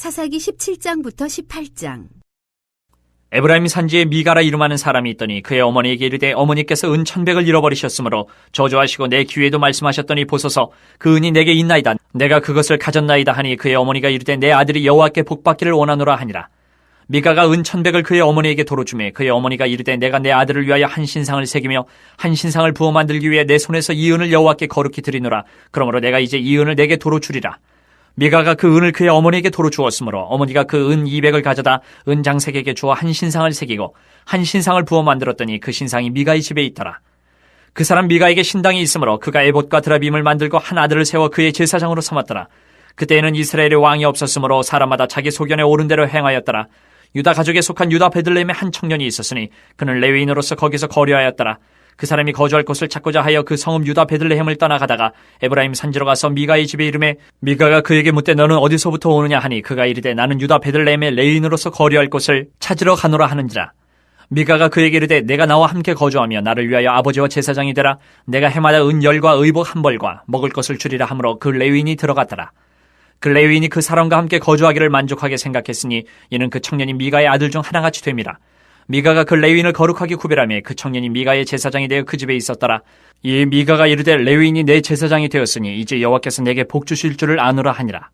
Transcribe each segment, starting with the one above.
사사기 17장부터 18장. 에브라임 산지에 미가라 이름하는 사람이 있더니 그의 어머니에게 이르되 어머니께서 은 1,100을 잃어버리셨으므로 저주하시고 내 귀에도 말씀하셨더니 보소서 그 은이 내게 있나이다. 내가 그것을 가졌나이다 하니 그의 어머니가 이르되 내 아들이 여호와께 복받기를 원하노라 하니라. 미가가 은 1,100을 그의 어머니에게 도로 주매 그의 어머니가 이르되 내가 내 아들을 위하여 한 신상을 새기며 한 신상을 부어 만들기 위해 내 손에서 이 은을 여호와께 거룩히 드리노라. 그러므로 내가 이제 이 은을 내게 도로 주리라. 미가가 그 은을 그의 어머니에게 도로 주었으므로 어머니가 그 은 200을 가져다 은장색에게 주어 한 신상을 새기고 한 신상을 부어 만들었더니 그 신상이 미가의 집에 있더라. 그 사람 미가에게 신당이 있으므로 그가 에봇과 드라빔을 만들고 한 아들을 세워 그의 제사장으로 삼았더라. 그때에는 이스라엘의 왕이 없었으므로 사람마다 자기 소견에 옳은 대로 행하였더라. 유다 가족에 속한 유다 베들레헴에 한 청년이 있었으니 그는 레위인으로서 거기서 거류하였더라. 그 사람이 거주할 곳을 찾고자 하여 그 성읍 유다 베들레헴을 떠나가다가 에브라임 산지로 가서 미가의 집에 이르매 미가가 그에게 묻되 너는 어디서부터 오느냐 하니 그가 이르되 나는 유다 베들레헴의 레위인으로서 거류할 곳을 찾으러 가노라 하는지라. 미가가 그에게 이르되 내가 나와 함께 거주하며 나를 위하여 아버지와 제사장이 되라. 내가 해마다 은 10과 의복 1벌과 먹을 것을 주리라 하므로 그 레위인이 들어갔더라. 그 레위인이 그 사람과 함께 거주하기를 만족하게 생각했으니 이는 그 청년이 미가의 아들 중 하나같이 됨이라. 미가가 그 레위인을 거룩하게 구별하며 그 청년이 미가의 제사장이 되어 그 집에 있었더라. 이 미가가 이르되 레위인이 내 제사장이 되었으니 이제 여호와께서 내게 복 주실 줄을 아노라 하니라.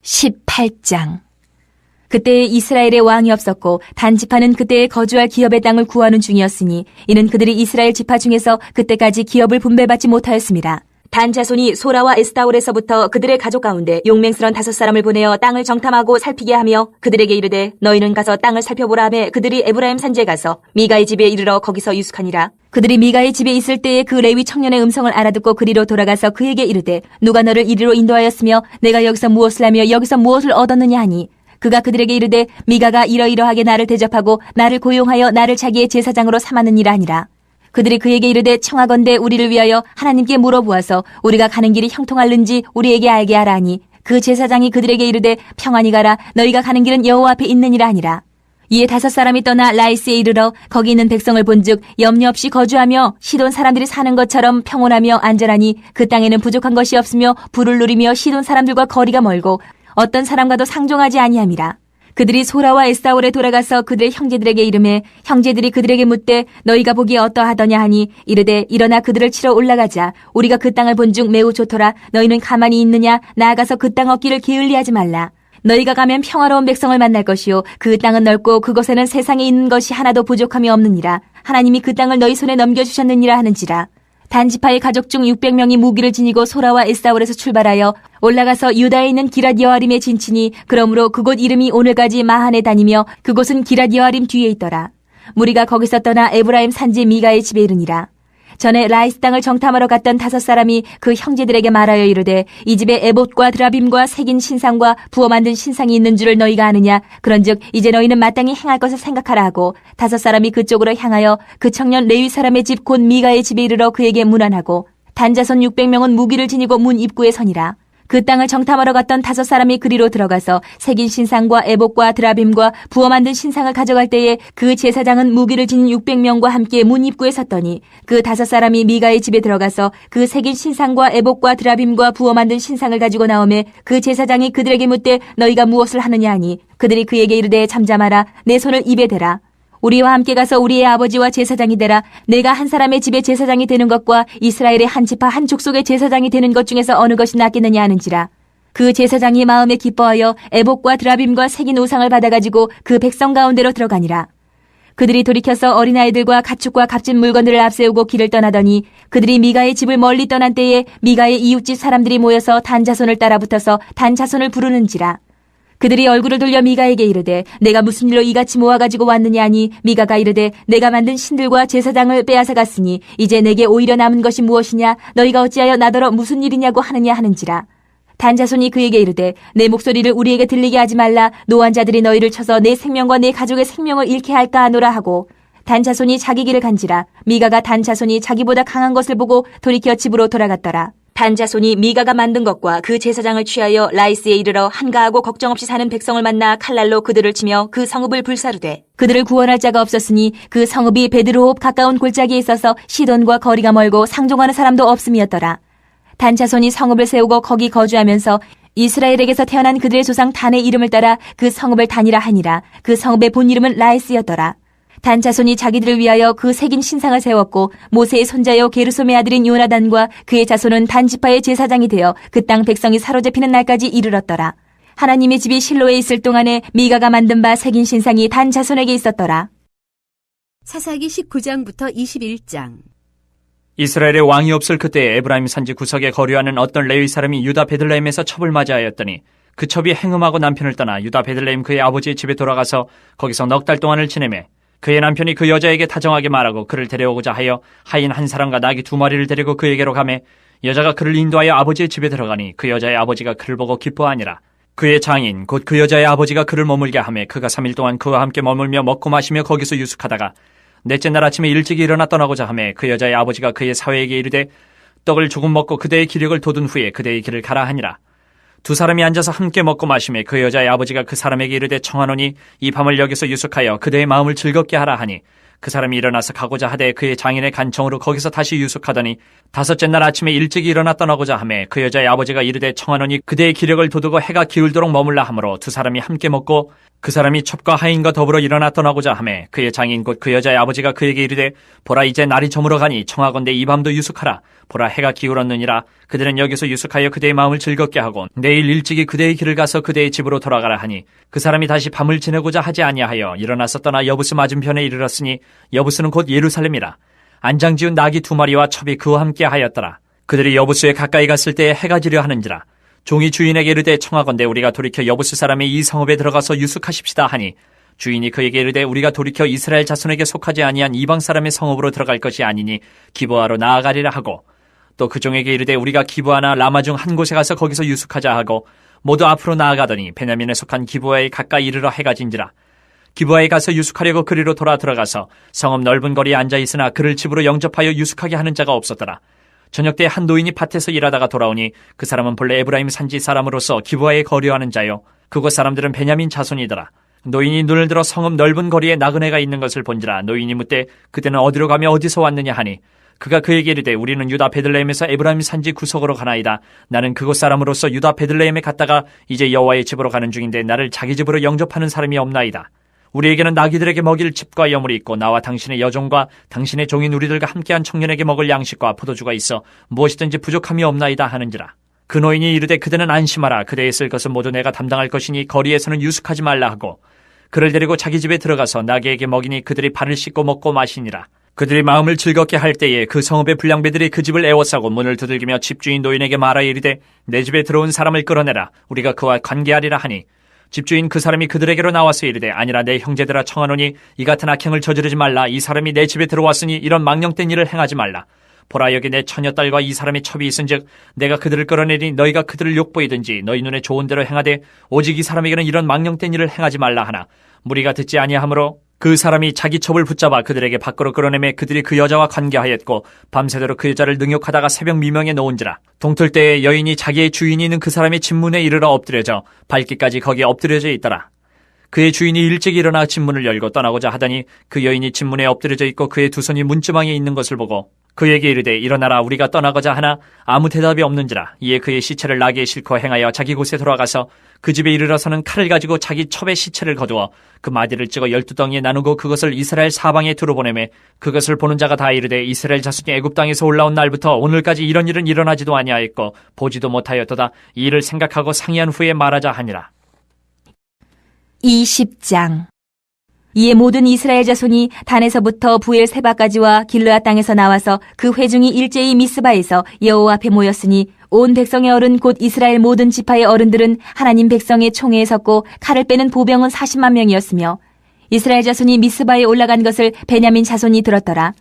18장. 그때 이스라엘의 왕이 없었고 단 지파는 그때에 거주할 기업의 땅을 구하는 중이었으니 이는 그들이 이스라엘 지파 중에서 그때까지 기업을 분배받지 못하였습니다. 단 자손이 소라와 에스타올에서부터 그들의 가족 가운데 용맹스런 5사람을 보내어 땅을 정탐하고 살피게 하며 그들에게 이르되 너희는 가서 땅을 살펴보라 하매 그들이 에브라임 산지에 가서 미가의 집에 이르러 거기서 유숙하니라. 그들이 미가의 집에 있을 때에 그 레위 청년의 음성을 알아듣고 그리로 돌아가서 그에게 이르되 누가 너를 이리로 인도하였으며 내가 여기서 무엇을 하며 여기서 무엇을 얻었느냐 하니 그가 그들에게 이르되 미가가 이러이러하게 나를 대접하고 나를 고용하여 나를 자기의 제사장으로 삼았느니라 하니라. 그들이 그에게 이르되 청하건대 우리를 위하여 하나님께 물어보아서 우리가 가는 길이 형통할는지 우리에게 알게 하라 하니 그 제사장이 그들에게 이르되 평안히 가라. 너희가 가는 길은 여호와 앞에 있느니라 하니라. 이에 5사람이 떠나 라이스에 이르러 거기 있는 백성을 본즉 염려 없이 거주하며 시돈 사람들이 사는 것처럼 평온하며 안전하니 그 땅에는 부족한 것이 없으며 부를 누리며 시돈 사람들과 거리가 멀고 어떤 사람과도 상종하지 아니함이라. 그들이 소라와 에스타올에 돌아가서 그들의 형제들에게 이르매 형제들이 그들에게 묻되 너희가 보기에 어떠하더냐 하니 이르되 일어나 그들을 치러 올라가자. 우리가 그 땅을 본즉 매우 좋더라. 너희는 가만히 있느냐? 나아가서 그 땅 얻기를 게을리하지 말라. 너희가 가면 평화로운 백성을 만날 것이요 그 땅은 넓고 그곳에는 세상에 있는 것이 하나도 부족함이 없느니라. 하나님이 그 땅을 너희 손에 넘겨주셨느니라 하는지라. 단지파의 가족 중 600명이 무기를 지니고 소라와 에스타올에서 출발하여 올라가서 유다에 있는 기랏 여아림에 진치니 그러므로 그곳 이름이 오늘까지 마한에 다니며 그곳은 기랏 여아림 뒤에 있더라. 무리가 거기서 떠나 에브라임 산지 미가의 집에 이르니라. 전에 라이스 땅을 정탐하러 갔던 5사람이 그 형제들에게 말하여 이르되 이 집에 에봇과 드라빔과 새긴 신상과 부어 만든 신상이 있는 줄을 너희가 아느냐? 그런즉 이제 너희는 마땅히 행할 것을 생각하라 하고 5사람이 그쪽으로 향하여 그 청년 레위 사람의 집 곧 미가의 집에 이르러 그에게 문안하고 단자손 600명은 무기를 지니고 문 입구에 서니라. 그 땅을 정탐하러 갔던 5사람이 그리로 들어가서 새긴 신상과 에봇과 드라빔과 부어 만든 신상을 가져갈 때에 그 제사장은 무기를 지닌 600명과 함께 문 입구에 섰더니 그 5사람이 미가의 집에 들어가서 그 새긴 신상과 에봇과 드라빔과 부어 만든 신상을 가지고 나오매 그 제사장이 그들에게 묻되 너희가 무엇을 하느냐 하니 그들이 그에게 이르되 잠잠하라. 내 손을 입에 대라. 우리와 함께 가서 우리의 아버지와 제사장이 되라. 내가 한 사람의 집에 제사장이 되는 것과 이스라엘의 한 지파 한 족속의 제사장이 되는 것 중에서 어느 것이 낫겠느냐 하는지라. 그 제사장이 마음에 기뻐하여 에봇과 드라빔과 새긴 우상을 받아가지고 그 백성 가운데로 들어가니라. 그들이 돌이켜서 어린아이들과 가축과 값진 물건들을 앞세우고 길을 떠나더니 그들이 미가의 집을 멀리 떠난 때에 미가의 이웃집 사람들이 모여서 단 자손을 따라붙어서 단 자손을 부르는지라. 그들이 얼굴을 돌려 미가에게 이르되 내가 무슨 일로 이같이 모아가지고 왔느냐 하니 미가가 이르되 내가 만든 신들과 제사장을 빼앗아 갔으니 이제 내게 오히려 남은 것이 무엇이냐? 너희가 어찌하여 나더러 무슨 일이냐고 하느냐 하는지라. 단자손이 그에게 이르되 내 목소리를 우리에게 들리게 하지 말라. 노한 자들이 너희를 쳐서 내 생명과 내 가족의 생명을 잃게 할까 하노라 하고 단자손이 자기 길을 간지라. 미가가 단자손이 자기보다 강한 것을 보고 돌이켜 집으로 돌아갔더라. 단자손이 미가가 만든 것과 그 제사장을 취하여 라이스에 이르러 한가하고 걱정 없이 사는 백성을 만나 칼날로 그들을 치며 그 성읍을 불사르되 그들을 구원할 자가 없었으니 그 성읍이 베드로홉 가까운 골짜기에 있어서 시돈과 거리가 멀고 상종하는 사람도 없음이었더라. 단자손이 성읍을 세우고 거기 거주하면서 이스라엘에게서 태어난 그들의 조상 단의 이름을 따라 그 성읍을 단이라 하니라. 그 성읍의 본 이름은 라이스였더라. 단 자손이 자기들을 위하여 그 새긴 신상을 세웠고 모세의 손자요 게르솜의 아들인 요나단과 그의 자손은 단 지파의 제사장이 되어 그 땅 백성이 사로잡히는 날까지 이르렀더라. 하나님의 집이 실로에 있을 동안에 미가가 만든 바 새긴 신상이 단 자손에게 있었더라. 사사기 19장부터 21장. 이스라엘의 왕이 없을 그때에 에브라임 산지 구석에 거류하는 어떤 레위 사람이 유다 베들레헴에서 첩을 맞이하였더니 그 첩이 행음하고 남편을 떠나 유다 베들레헴 그의 아버지의 집에 돌아가서 거기서 넉 달 동안을 지내매 그의 남편이 그 여자에게 다정하게 말하고 그를 데려오고자 하여 하인 한 사람과 나귀 2마리를 데리고 그에게로 가매 여자가 그를 인도하여 아버지의 집에 들어가니 그 여자의 아버지가 그를 보고 기뻐하니라. 그의 장인 곧 그 여자의 아버지가 그를 머물게 하매 그가 3일 동안 그와 함께 머물며 먹고 마시며 거기서 유숙하다가 넷째 날 아침에 일찍 일어나 떠나고자 하매 그 여자의 아버지가 그의 사회에게 이르되 떡을 조금 먹고 그대의 기력을 돋은 후에 그대의 길을 가라 하니라. 두 사람이 앉아서 함께 먹고 마시매 그 여자의 아버지가 그 사람에게 이르되 청하노니 이 밤을 여기서 유숙하여 그대의 마음을 즐겁게 하라 하니 그 사람이 일어나서 가고자 하되 그의 장인의 간청으로 거기서 다시 유숙하더니 다섯째 날 아침에 일찍 일어나 떠나고자 하매 그 여자의 아버지가 이르되 청하노니 그대의 기력을 돋우고 해가 기울도록 머물라 하므로 두 사람이 함께 먹고 그 사람이 첩과 하인과 더불어 일어나 떠나고자 하매 그의 장인 곧 그 여자의 아버지가 그에게 이르되 보라 이제 날이 저물어 가니 청하건대 이 밤도 유숙하라. 보라 해가 기울었느니라. 그들은 여기서 유숙하여 그대의 마음을 즐겁게 하고 내일 일찍이 그대의 길을 가서 그대의 집으로 돌아가라 하니 그 사람이 다시 밤을 지내고자 하지 아니하여 일어나서 떠나 여부스 맞은편에 이르렀으니 여부스는 곧 예루살렘이라. 안장지운 나귀 2마리와 첩이 그와 함께 하였더라. 그들이 여부스에 가까이 갔을 때에 해가 지려 하는지라. 종이 주인에게 이르되 청하건대 우리가 돌이켜 여부스 사람의 이 성읍에 들어가서 유숙하십시다 하니 주인이 그에게 이르되 우리가 돌이켜 이스라엘 자손에게 속하지 아니한 이방 사람의 성읍으로 들어갈 것이 아니니 기브아로 나아가리라 하고 또 그 종에게 이르되 우리가 기브아나 라마 중 한 곳에 가서 거기서 유숙하자 하고 모두 앞으로 나아가더니 베냐민에 속한 기브아에 가까이 이르러 해가 진지라. 기브아에 가서 유숙하려고 그리로 들어가서 성읍 넓은 거리에 앉아 있으나 그를 집으로 영접하여 유숙하게 하는 자가 없었더라. 저녁 때 한 노인이 밭에서 일하다가 돌아오니 그 사람은 본래 에브라임 산지 사람으로서 기브아에 거류하는 자요 그곳 사람들은 베냐민 자손이더라. 노인이 눈을 들어 성읍 넓은 거리에 나그네가 있는 것을 본지라. 노인이 묻되 그때는 어디로 가며 어디서 왔느냐 하니 그가 그에게 이르되 우리는 유다 베들레헴에서 에브라임 산지 구석으로 가나이다. 나는 그곳 사람으로서 유다 베들레헴에 갔다가 이제 여호와의 집으로 가는 중인데 나를 자기 집으로 영접하는 사람이 없나이다. 우리에게는 나귀들에게 먹일 집과 여물이 있고 나와 당신의 여종과 당신의 종인 우리들과 함께한 청년에게 먹을 양식과 포도주가 있어 무엇이든지 부족함이 없나이다 하는지라. 그 노인이 이르되 그대는 안심하라. 그대의 쓸 것은 모두 내가 담당할 것이니 거리에서는 유숙하지 말라 하고 그를 데리고 자기 집에 들어가서 나귀에게 먹이니 그들이 발을 씻고 먹고 마시니라. 그들이 마음을 즐겁게 할 때에 그 성읍의 불량배들이 그 집을 에워싸고 문을 두들기며 집주인 노인에게 말하여 이르되 내 집에 들어온 사람을 끌어내라. 우리가 그와 관계하리라 하니 집주인 그 사람이 그들에게로 나와서 이르되 아니라 내 형제들아 청하노니 이 같은 악행을 저지르지 말라. 이 사람이 내 집에 들어왔으니 이런 망령된 일을 행하지 말라. 보라 여기 내 처녀딸과 이 사람의 첩이 있은즉 내가 그들을 끌어내리니 너희가 그들을 욕보이든지 너희 눈에 좋은 대로 행하되 오직 이 사람에게는 이런 망령된 일을 행하지 말라 하나 무리가 듣지 아니하므로 그 사람이 자기 첩을 붙잡아 그들에게 밖으로 끌어내매 그들이 그 여자와 관계하였고 밤새도록 그 여자를 능욕하다가 새벽 미명에 놓은지라. 동틀 때에 여인이 자기의 주인이 있는 그 사람의 집문에 이르러 엎드려져 발기까지 거기에 엎드려져 있더라. 그의 주인이 일찍 일어나 집문을 열고 떠나고자 하더니 그 여인이 집문에 엎드려져 있고 그의 두 손이 문지방에 있는 것을 보고 그에게 이르되 일어나라 우리가 떠나고자 하나 아무 대답이 없는지라. 이에 그의 시체를 나귀에 싣고 행하여 자기 곳에 돌아가서 그 집에 이르러서는 칼을 가지고 자기 첩의 시체를 거두어 그 마디를 찍어 12덩이에 나누고 그것을 이스라엘 사방에 두루 보내매 그것을 보는 자가 다 이르되 이스라엘 자손이 애굽 땅에서 올라온 날부터 오늘까지 이런 일은 일어나지도 아니하였고 보지도 못하였도다. 이 일을 생각하고 상의한 후에 말하자 하니라. 20장. 이에 모든 이스라엘 자손이 단에서부터 부엘세바까지와 길르앗 땅에서 나와서 그 회중이 일제히 미스바에서 여호와 앞에 모였으니 온 백성의 어른 곧 이스라엘 모든 지파의 어른들은 하나님 백성의 총회에 섰고 칼을 빼는 보병은 40만 명이었으며 이스라엘 자손이 미스바에 올라간 것을 베냐민 자손이 들었더라.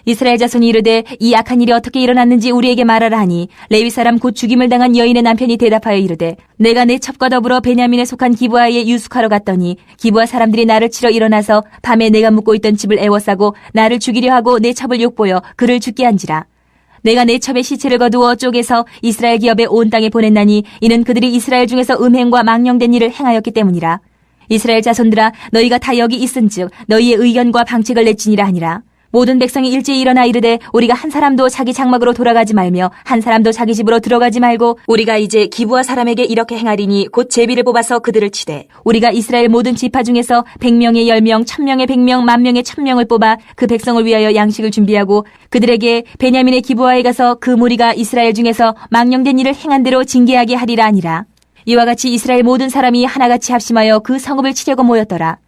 이스라엘 자손이 이르되 이 악한 일이 어떻게 일어났는지 우리에게 말하라 하니 레위 사람 곧 죽임을 당한 여인의 남편이 대답하여 이르되 내가 내 첩과 더불어 베냐민에 속한 기브아에 유숙하러 갔더니 기브아 사람들이 나를 치러 일어나서 밤에 내가 묵고 있던 집을 에워싸고 나를 죽이려 하고 내 첩을 욕보여 그를 죽게 한지라. 내가 내 첩의 시체를 거두어 쪼개서 이스라엘 기업에 온 땅에 보냈나니 이는 그들이 이스라엘 중에서 음행과 망령된 일을 행하였기 때문이라. 이스라엘 자손들아 너희가 다 여기 있은즉 너희의 의견과 방책을 내지니라 하니라. 모든 백성이 일제히 일어나 이르되 우리가 한 사람도 자기 장막으로 돌아가지 말며 한 사람도 자기 집으로 들어가지 말고 우리가 이제 기브아 사람에게 이렇게 행하리니 곧 제비를 뽑아서 그들을 치되 우리가 이스라엘 모든 지파 중에서 100명의 10명, 1000명의 100명, 10,000명의 1000명을 뽑아 그 백성을 위하여 양식을 준비하고 그들에게 베냐민의 기브아에 가서 그 무리가 이스라엘 중에서 망령된 일을 행한 대로 징계하게 하리라 하니라. 이와 같이 이스라엘 모든 사람이 하나같이 합심하여 그 성읍을 치려고 모였더라.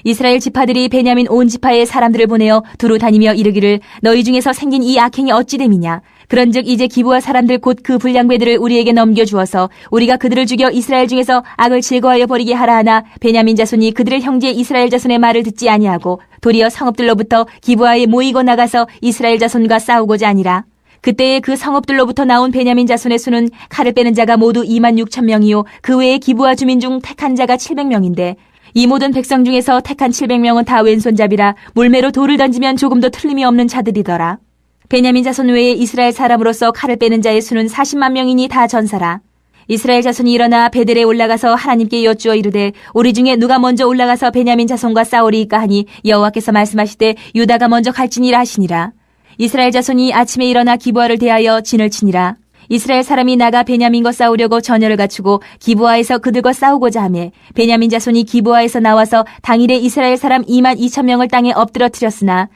이스라엘 지파들이 베냐민 온 지파의 사람들을 보내어 두루 다니며 이르기를 너희 중에서 생긴 이 악행이 어찌 됨이냐. 그런즉 이제 기브아 사람들 곧 그 불량배들을 우리에게 넘겨주어서 우리가 그들을 죽여 이스라엘 중에서 악을 즐거워하여 버리게 하라 하나 베냐민 자손이 그들의 형제 이스라엘 자손의 말을 듣지 아니하고 도리어 성읍들로부터 기브아에 모이고 나가서 이스라엘 자손과 싸우고자 하니라. 그때에 그 성읍들로부터 나온 베냐민 자손의 수는 칼을 빼는 자가 모두 26,000명이요 그 외에 기브아 주민 중 택한 자가 700명인데 이 모든 백성 중에서 택한 700명은 다 왼손잡이라 물매로 돌을 던지면 조금도 틀림이 없는 자들이더라. 베냐민 자손 외에 이스라엘 사람으로서 칼을 빼는 자의 수는 40만 명이니 다 전사라. 이스라엘 자손이 일어나 베델에 올라가서 하나님께 여쭈어 이르되 우리 중에 누가 먼저 올라가서 베냐민 자손과 싸우리이까 하니 여호와께서 말씀하시되 유다가 먼저 갈지니라 하시니라. 이스라엘 자손이 아침에 일어나 기브아를 대하여 진을 치니라. 이스라엘 사람이 나가 베냐민과 싸우려고 전열을 갖추고 기브아에서 그들과 싸우고자 하매 베냐민 자손이 기브아에서 나와서 당일에 이스라엘 사람 22,000명을 땅에 엎드러뜨렸으나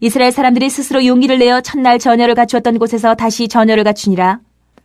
이스라엘 사람들이 스스로 용기를 내어 첫날 전열을 갖추었던 곳에서 다시 전열을 갖추니라.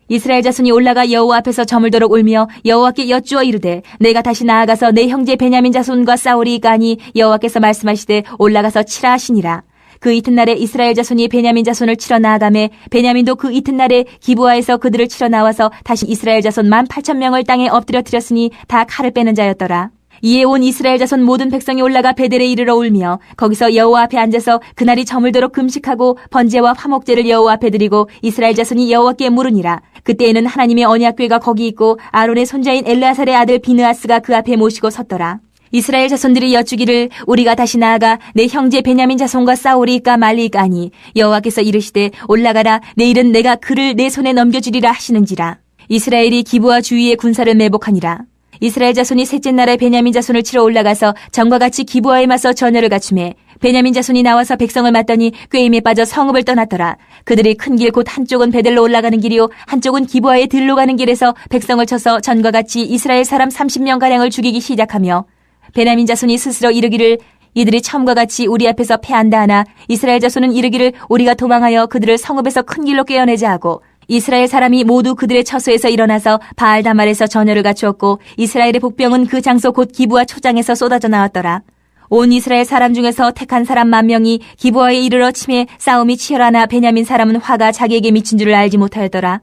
이스라엘 자손이 올라가 여호와 앞에서 저물도록 울며 여호와께 여쭈어 이르되 내가 다시 나아가서 내 형제 베냐민 자손과 싸우리이까 하니 여호와께서 말씀하시되 올라가서 치라 하시니라. 그 이튿날에 이스라엘 자손이 베냐민 자손을 치러 나아가매 베냐민도 그 이튿날에 기브아에서 그들을 치러 나와서 다시 이스라엘 자손 18,000명을 땅에 엎드려뜨렸으니 다 칼을 빼는 자였더라. 이에 온 이스라엘 자손 모든 백성이 올라가 베델에 이르러 울며 거기서 여호와 앞에 앉아서 그날이 저물도록 금식하고 번제와 화목제를 여호와 앞에 드리고 이스라엘 자손이 여호와께 물으니라. 그때에는 하나님의 언약궤가 거기 있고 아론의 손자인 엘르아살의 아들 비느하스가 그 앞에 모시고 섰더라. 이스라엘 자손들이 여쭈기를 우리가 다시 나아가 내 형제 베냐민 자손과 싸우리이까 말리이까 하니 여호와께서 이르시되 올라가라 내일은 내가 그를 내 손에 넘겨주리라 하시는지라. 이스라엘이 기브아 주위에 군사를 매복하니라. 이스라엘 자손이 셋째 날에 베냐민 자손을 치러 올라가서 전과 같이 기브아에 맞서 전열을 갖추매 베냐민 자손이 나와서 백성을 맞더니 꾀임에 빠져 성읍을 떠났더라. 그들이 큰 길 곧 한쪽은 베델로 올라가는 길이요 한쪽은 기브아에 들로 가는 길에서 백성을 쳐서 전과 같이 이스라엘 사람 30명가량을 죽이기 시작하며 베냐민 자손이 스스로 이르기를 이들이 처음과 같이 우리 앞에서 패한다 하나 이스라엘 자손은 이르기를 우리가 도망하여 그들을 성읍에서 큰 길로 꿰어내자 하고 이스라엘 사람이 모두 그들의 처소에서 일어나서 바알다말에서 전열을 갖추었고 이스라엘의 복병은 그 장소 곧 기브아 초장에서 쏟아져 나왔더라. 온 이스라엘 사람 중에서 택한 사람 10,000명이 기브아에 이르러 치매 싸움이 치열하나 베냐민 사람은 화가 자기에게 미친 줄을 알지 못하였더라.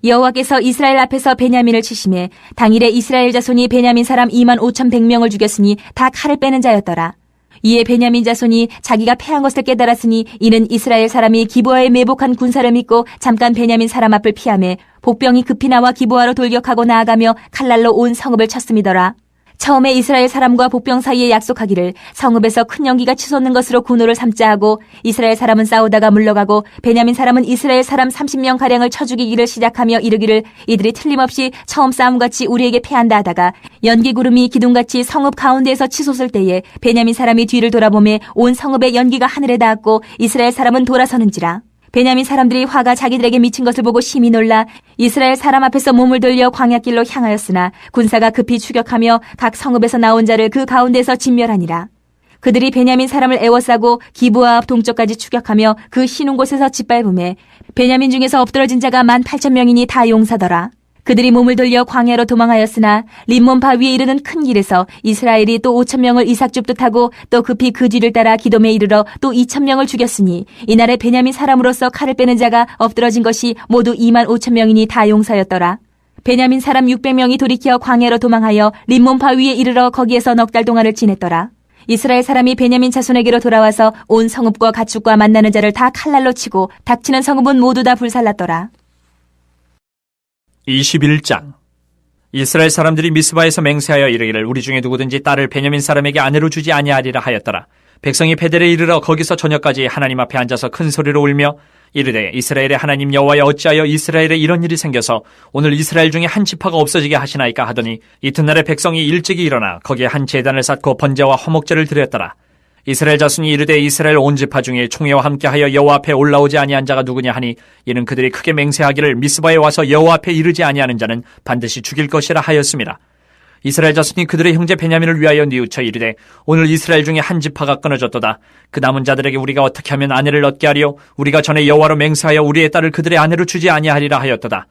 여호와께서 이스라엘 앞에서 베냐민을 치심에 당일에 이스라엘 자손이 베냐민 사람 25,100명을 죽였으니 다 칼을 빼는 자였더라. 이에 베냐민 자손이 자기가 패한 것을 깨달았으니 이는 이스라엘 사람이 기브아에 매복한 군사를 믿고 잠깐 베냐민 사람 앞을 피하매 복병이 급히 나와 기브아로 돌격하고 나아가며 칼날로 온 성읍을 쳤음이더라. 처음에 이스라엘 사람과 복병 사이에 약속하기를 성읍에서 큰 연기가 치솟는 것으로 군호를 삼자 하고 이스라엘 사람은 싸우다가 물러가고 베냐민 사람은 이스라엘 사람 30명가량을 쳐 죽이기를 시작하며 이르기를 이들이 틀림없이 처음 싸움같이 우리에게 패한다 하다가 연기구름이 기둥같이 성읍 가운데에서 치솟을 때에 베냐민 사람이 뒤를 돌아보매 온 성읍의 연기가 하늘에 닿았고 이스라엘 사람은 돌아서는지라. 베냐민 사람들이 화가 자기들에게 미친 것을 보고 심히 놀라 이스라엘 사람 앞에서 몸을 돌려 광야길로 향하였으나 군사가 급히 추격하며 각 성읍에서 나온 자를 그 가운데서 진멸하니라. 그들이 베냐민 사람을 에워싸고 기브아 앞 동쪽까지 추격하며 그 쉬는 곳에서 짓밟음에 베냐민 중에서 엎드러진 자가 18,000명이니 다 용사더라. 그들이 몸을 돌려 광야로 도망하였으나 림몬 바위에 이르는 큰 길에서 이스라엘이 또 5,000명을 이삭 줍듯 하고 또 급히 그 뒤를 따라 기돔에 이르러 또 2,000명을 죽였으니 이날에 베냐민 사람으로서 칼을 빼는 자가 엎드러진 것이 모두 25,000명이니 다 용사였더라. 베냐민 사람 600명이 돌이켜 광야로 도망하여 림몬 바위에 이르러 거기에서 넉 달 동안을 지냈더라. 이스라엘 사람이 베냐민 자손에게로 돌아와서 온 성읍과 가축과 만나는 자를 다 칼날로 치고 닥치는 성읍은 모두 다 불살랐더라. 21장. 이스라엘 사람들이 미스바에서 맹세하여 이르기를 우리 중에 누구든지 딸을 베냐민 사람에게 아내로 주지 아니하리라 하였더라. 백성이 베델에 이르러 거기서 저녁까지 하나님 앞에 앉아서 큰 소리로 울며 이르되 이스라엘의 하나님 여호와여 어찌하여 이스라엘에 이런 일이 생겨서 오늘 이스라엘 중에 한 지파가 없어지게 하시나이까 하더니 이튿날에 백성이 일찍이 일어나 거기에 한 제단을 쌓고 번제와 화목제를 드렸더라. 이스라엘 자손이 이르되 이스라엘 온 지파 중에 총회와 함께하여 여호와 앞에 올라오지 아니한 자가 누구냐 하니 이는 그들이 크게 맹세하기를 미스바에 와서 여호와 앞에 이르지 아니하는 자는 반드시 죽일 것이라 하였습니다. 이스라엘 자손이 그들의 형제 베냐민을 위하여 뉘우쳐 이르되 오늘 이스라엘 중에 한 지파가 끊어졌도다. 그 남은 자들에게 우리가 어떻게 하면 아내를 얻게 하리요? 우리가 전에 여호와로 맹세하여 우리의 딸을 그들의 아내로 주지 아니하리라 하였도다.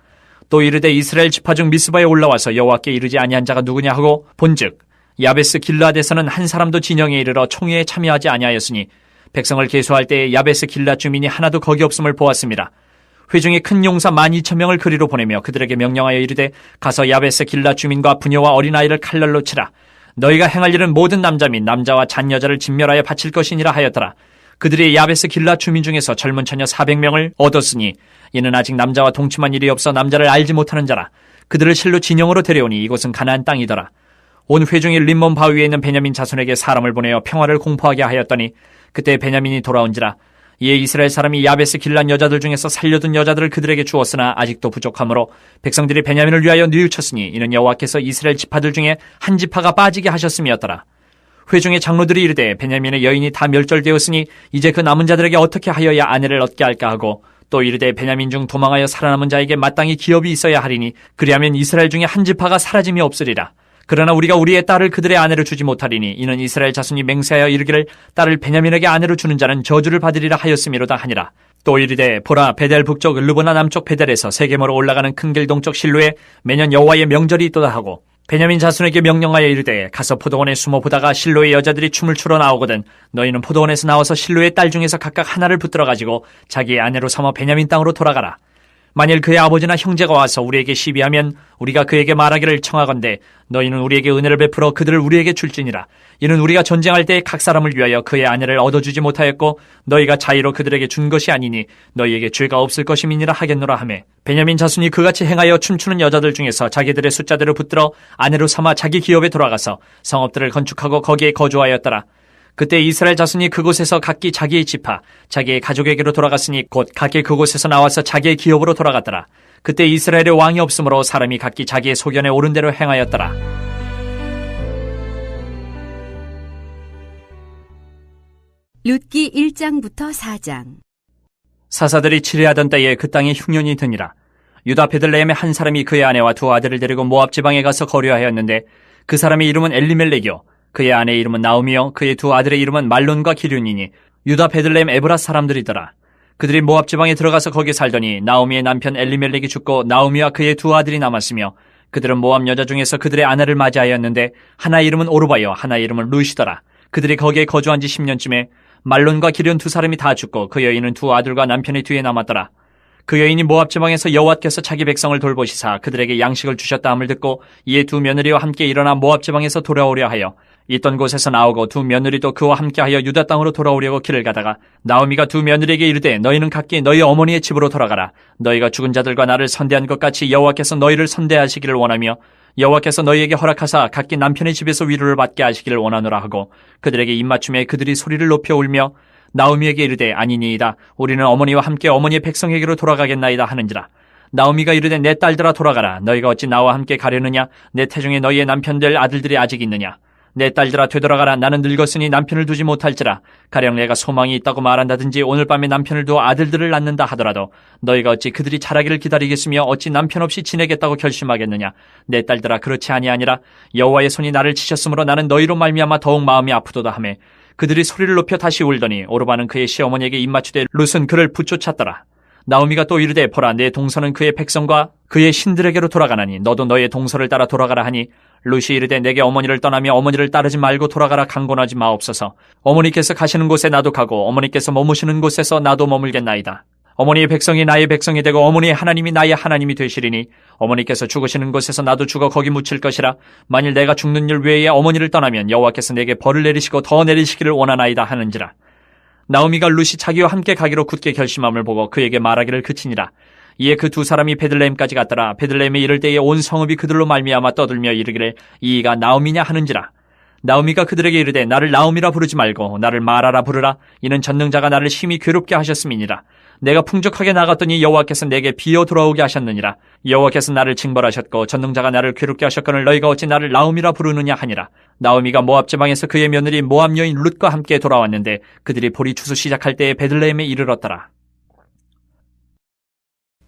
또 이르되 이스라엘 지파 중 미스바에 올라와서 여호와께 이르지 아니한 자가 누구냐 하고 본즉 야베스 길라앗에서는 한 사람도 진영에 이르러 총회에 참여하지 아니하였으니 백성을 계수할 때에 야베스 길라앗 주민이 하나도 거기 없음을 보았습니다. 회중에 큰 용사 12,000명을 그리로 보내며 그들에게 명령하여 이르되 가서 야베스 길라앗 주민과 부녀와 어린아이를 칼날로 치라. 너희가 행할 일은 모든 남자 및 남자와 잔 여자를 진멸하여 바칠 것이니라 하였더라. 그들이 야베스 길라앗 주민 중에서 젊은 처녀 400명을 얻었으니 이는 아직 남자와 동침한 일이 없어 남자를 알지 못하는 자라. 그들을 실로 진영으로 데려오니 이곳은 가나안 땅이더라. 온 회중이 림몬 바위에 있는 베냐민 자손에게 사람을 보내어 평화를 공포하게 하였더니 그때 베냐민이 돌아온지라. 이에 이스라엘 사람이 야베스 길란 여자들 중에서 살려둔 여자들을 그들에게 주었으나 아직도 부족하므로 백성들이 베냐민을 위하여 뉘우쳤으니 이는 여호와께서 이스라엘 지파들 중에 한 지파가 빠지게 하셨음이었더라. 회중의 장로들이 이르되 베냐민의 여인이 다 멸절되었으니 이제 그 남은 자들에게 어떻게 하여야 아내를 얻게 할까 하고 또 이르되 베냐민 중 도망하여 살아남은 자에게 마땅히 기업이 있어야 하리니 그리하면 이스라엘 중에 한 지파가 사라짐이 없으리라. 그러나 우리가 우리의 딸을 그들의 아내로 주지 못하리니 이는 이스라엘 자손이 맹세하여 이르기를 딸을 베냐민에게 아내로 주는 자는 저주를 받으리라 하였음이로다 하니라. 또 이르되 보라 베델 북쪽 르보나 남쪽 베델에서 세겜으로 올라가는 큰 길 동쪽 실로에 매년 여호와의 명절이 있도다 하고 베냐민 자손에게 명령하여 이르되 가서 포도원에 숨어 보다가 실로의 여자들이 춤을 추러 나오거든 너희는 포도원에서 나와서 실로의 딸 중에서 각각 하나를 붙들어 가지고 자기의 아내로 삼아 베냐민 땅으로 돌아가라. 만일 그의 아버지나 형제가 와서 우리에게 시비하면 우리가 그에게 말하기를 청하건대 너희는 우리에게 은혜를 베풀어 그들을 우리에게 줄지니라. 이는 우리가 전쟁할 때 각 사람을 위하여 그의 아내를 얻어주지 못하였고 너희가 자의로 그들에게 준 것이 아니니 너희에게 죄가 없을 것임이니라 하겠노라 하매 베냐민 자손이 그같이 행하여 춤추는 여자들 중에서 자기들의 숫자대로 붙들어 아내로 삼아 자기 기업에 돌아가서 성읍들을 건축하고 거기에 거주하였더라. 그때 이스라엘 자손이 그곳에서 각기 자기의 지파, 자기의 가족에게로 돌아갔으니 곧 각기 그곳에서 나와서 자기의 기업으로 돌아갔더라. 그때 이스라엘의 왕이 없으므로 사람이 각기 자기의 소견에 오른 대로 행하였더라. 룻기 1장부터 4장. 사사들이 치레하던 때에 그 땅에 흉년이 드니라. 유다 베들레헴의 한 사람이 그의 아내와 두 아들을 데리고 모압 지방에 가서 거류하였는데 그 사람의 이름은 엘리멜렉이요 그의 아내의 이름은 나오미요 그의 두 아들의 이름은 말론과 기륜이니 유다 베들레헴 에브라 사람들이더라. 그들이 모압 지방에 들어가서 거기 살더니 나오미의 남편 엘리멜렉이 죽고 나오미와 그의 두 아들이 남았으며 그들은 모압 여자 중에서 그들의 아내를 맞이하였는데 하나의 이름은 오르바요 하나의 이름은 루시더라. 그들이 거기에 거주한 지 10년쯤에 말론과 기륜 두 사람이 다 죽고 그 여인은 두 아들과 남편의 뒤에 남았더라. 그 여인이 모압 지방에서 여호와께서 자기 백성을 돌보시사 그들에게 양식을 주셨다 함을 듣고 이에 두 며느리와 함께 일어나 모압 지방에서 돌아오려 하여 있던 곳에서 나오고 두 며느리도 그와 함께하여 유다 땅으로 돌아오려고 길을 가다가 나오미가 두 며느리에게 이르되 너희는 각기 너희 어머니의 집으로 돌아가라. 너희가 죽은 자들과 나를 선대한 것 같이 여호와께서 너희를 선대하시기를 원하며 여호와께서 너희에게 허락하사 각기 남편의 집에서 위로를 받게 하시기를 원하노라 하고 그들에게 입맞춤에 그들이 소리를 높여 울며 나오미에게 이르되 아니니이다. 우리는 어머니와 함께 어머니의 백성에게로 돌아가겠나이다 하는지라. 나오미가 이르되 내 딸들아 돌아가라. 너희가 어찌 나와 함께 가려느냐. 내 태중에 너희의 남편들 아들들이 아직 있느냐. 내 딸들아 되돌아가라. 나는 늙었으니 남편을 두지 못할지라. 가령 내가 소망이 있다고 말한다든지 오늘 밤에 남편을 두어 아들들을 낳는다 하더라도 너희가 어찌 그들이 자라기를 기다리겠으며 어찌 남편 없이 지내겠다고 결심하겠느냐. 내 딸들아 그렇지 아니하니라. 여호와의 손이 나를 치셨으므로 나는 너희로 말미암아 더욱 마음이 아프도다 하매 그들이 소리를 높여 다시 울더니 오르바는 그의 시어머니에게 입맞추되 룻은 그를 붙쫓았더라. 나오미가 또 이르되 보라 내 동서는 그의 백성과 그의 신들에게로 돌아가나니 너도 너의 동서를 따라 돌아가라 하니 룻이 이르되 내게 어머니를 떠나며 어머니를 따르지 말고 돌아가라 강권하지 마옵소서. 어머니께서 가시는 곳에 나도 가고 어머니께서 머무시는 곳에서 나도 머물겠나이다. 어머니의 백성이 나의 백성이 되고 어머니의 하나님이 나의 하나님이 되시리니 어머니께서 죽으시는 곳에서 나도 죽어 거기 묻힐 것이라. 만일 내가 죽는 일 외에 어머니를 떠나면 여호와께서 내게 벌을 내리시고 더 내리시기를 원하나이다 하는지라. 나오미가 룻이 자기와 함께 가기로 굳게 결심함을 보고 그에게 말하기를 그치니라. 이에 그 두 사람이 베들레헴까지 갔더라. 베들레헴에 이를 때에 온 성읍이 그들로 말미암아 떠들며 이르기를 이가 나오미냐 하는지라. 나오미가 그들에게 이르되 나를 나오미라 부르지 말고 나를 마라라 부르라. 이는 전능자가 나를 심히 괴롭게 하셨음이니라. 내가 풍족하게 나갔더니 여호와께서 내게 비어 돌아오게 하셨느니라. 여호와께서 나를 징벌하셨고 전능자가 나를 괴롭게 하셨거늘 너희가 어찌 나를 나오미라 부르느냐 하니라. 나오미가 모압 지방에서 그의 며느리 모압 여인 룻과 함께 돌아왔는데 그들이 보리 추수 시작할 때에 베들레헴에 이르렀더라.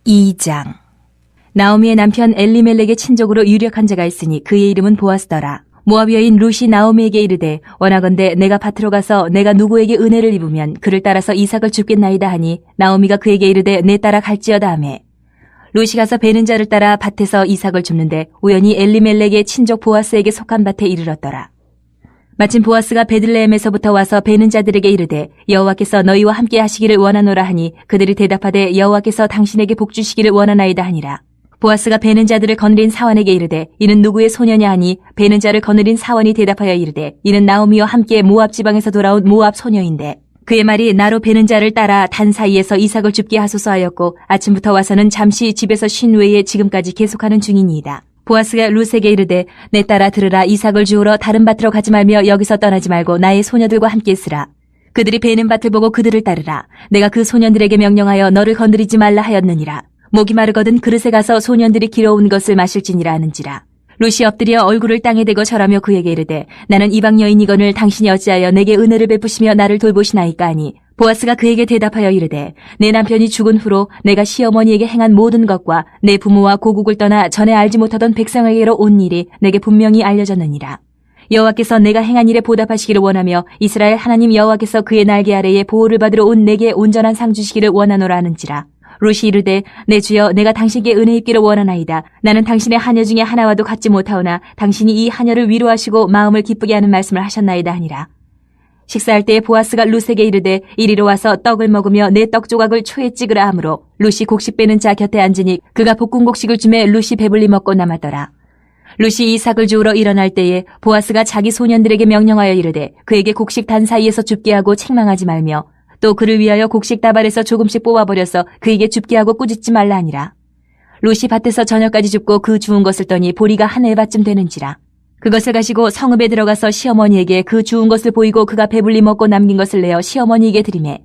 2장. 나오미의 남편 엘리멜렉의 친족으로 유력한 자가 있으니 그의 이름은 보아스더라. 모압 여인 룻이 나오미에게 이르되 원하건대 내가 밭으로 가서 내가 누구에게 은혜를 입으면 그를 따라서 이삭을 줍겠나이다 하니 나오미가 그에게 이르되 내 따라 갈지어다 하매 룻이 가서 베는 자를 따라 밭에서 이삭을 줍는데 우연히 엘리멜렉의 친족 보아스에게 속한 밭에 이르렀더라. 마침 보아스가 베들레헴에서부터 와서 베는 자들에게 이르되 여호와께서 너희와 함께 하시기를 원하노라 하니 그들이 대답하되 여호와께서 당신에게 복 주시기를 원하나이다 하니라. 보아스가 베는 자들을 거느린 사원에게 이르되 이는 누구의 소녀냐 하니 베는 자를 거느린 사원이 대답하여 이르되 이는 나오미와 함께 모압 지방에서 돌아온 모압 소녀인데 그의 말이 나로 베는 자를 따라 단 사이에서 이삭을 줍게 하소서 하였고 아침부터 와서는 잠시 집에서 쉰 외에 지금까지 계속하는 중이니이다. 보아스가 룻에게 이르되 내 따라 들으라. 이삭을 주우러 다른 밭으로 가지 말며 여기서 떠나지 말고 나의 소녀들과 함께 있으라. 그들이 베는 밭을 보고 그들을 따르라. 내가 그 소년들에게 명령하여 너를 건드리지 말라 하였느니라. 목이 마르거든 그릇에 가서 소년들이 길어온 것을 마실지니라 하는지라. 룻이 엎드려 얼굴을 땅에 대고 절하며 그에게 이르되 나는 이방 여인이거늘 당신이 어찌하여 내게 은혜를 베푸시며 나를 돌보시나이까 하니 보아스가 그에게 대답하여 이르되 내 남편이 죽은 후로 내가 시어머니에게 행한 모든 것과 내 부모와 고국을 떠나 전에 알지 못하던 백성에게로 온 일이 내게 분명히 알려졌느니라. 여호와께서 내가 행한 일에 보답하시기를 원하며 이스라엘 하나님 여호와께서 그의 날개 아래에 보호를 받으러 온 내게 온전한 상 주시기를 원하노라 하는지라. 룻이 이르되 내 주여 내가 당신께 은혜 입기를 원하나이다. 나는 당신의 하녀 중에 하나와도 같지 못하오나 당신이 이 하녀를 위로하시고 마음을 기쁘게 하는 말씀을 하셨나이다 하니라. 식사할 때에 보아스가 룻에게 이르되 이리로 와서 떡을 먹으며 내 떡 조각을 초에 찍으라 하므로 룻이 곡식 빼는 자 곁에 앉으니 그가 볶은 곡식을 주매 룻이 배불리 먹고 남았더라. 룻이 이삭을 주우러 일어날 때에 보아스가 자기 소년들에게 명령하여 이르되 그에게 곡식 단 사이에서 줍게 하고 책망하지 말며 또 그를 위하여 곡식 다발에서 조금씩 뽑아버려서 그에게 줍게 하고 꾸짖지 말라 하니라. 룻이 밭에서 저녁까지 줍고 그 주운 것을 떠니 보리가 한 에바쯤 되는지라. 그것을 가지고 성읍에 들어가서 시어머니에게 그 주운 것을 보이고 그가 배불리 먹고 남긴 것을 내어 시어머니에게 드리매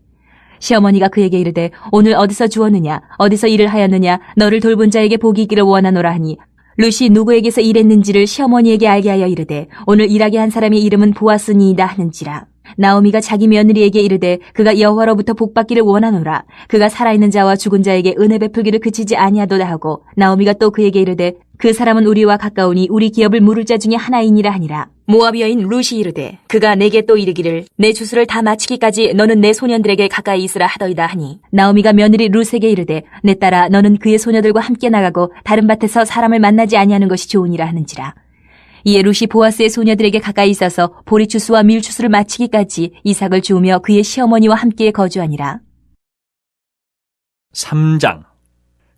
시어머니가 그에게 이르되 오늘 어디서 주었느냐 어디서 일을 하였느냐 너를 돌본 자에게 복이 있기를 원하노라 하니 룻이 누구에게서 일했는지를 시어머니에게 알게 하여 이르되 오늘 일하게 한 사람의 이름은 보아스니이다 하는지라. 나오미가 자기 며느리에게 이르되 그가 여호와로부터 복받기를 원하노라. 그가 살아있는 자와 죽은 자에게 은혜 베풀기를 그치지 아니하도다 하고 나오미가 또 그에게 이르되 그 사람은 우리와 가까우니 우리 기업을 물을 자 중에 하나이니라 하니라. 모압 여인 룻이 이르되 그가 내게 또 이르기를 내 주수를 다 마치기까지 너는 내 소년들에게 가까이 있으라 하더이다 하니 나오미가 며느리 룻에게 이르되 내 딸아 너는 그의 소녀들과 함께 나가고 다른 밭에서 사람을 만나지 아니하는 것이 좋으니라 하는지라. 이에 룻이 보아스의 소녀들에게 가까이 있어서 보리추수와 밀추수를 마치기까지 이삭을 주우며 그의 시어머니와 함께 거주하니라. 3장.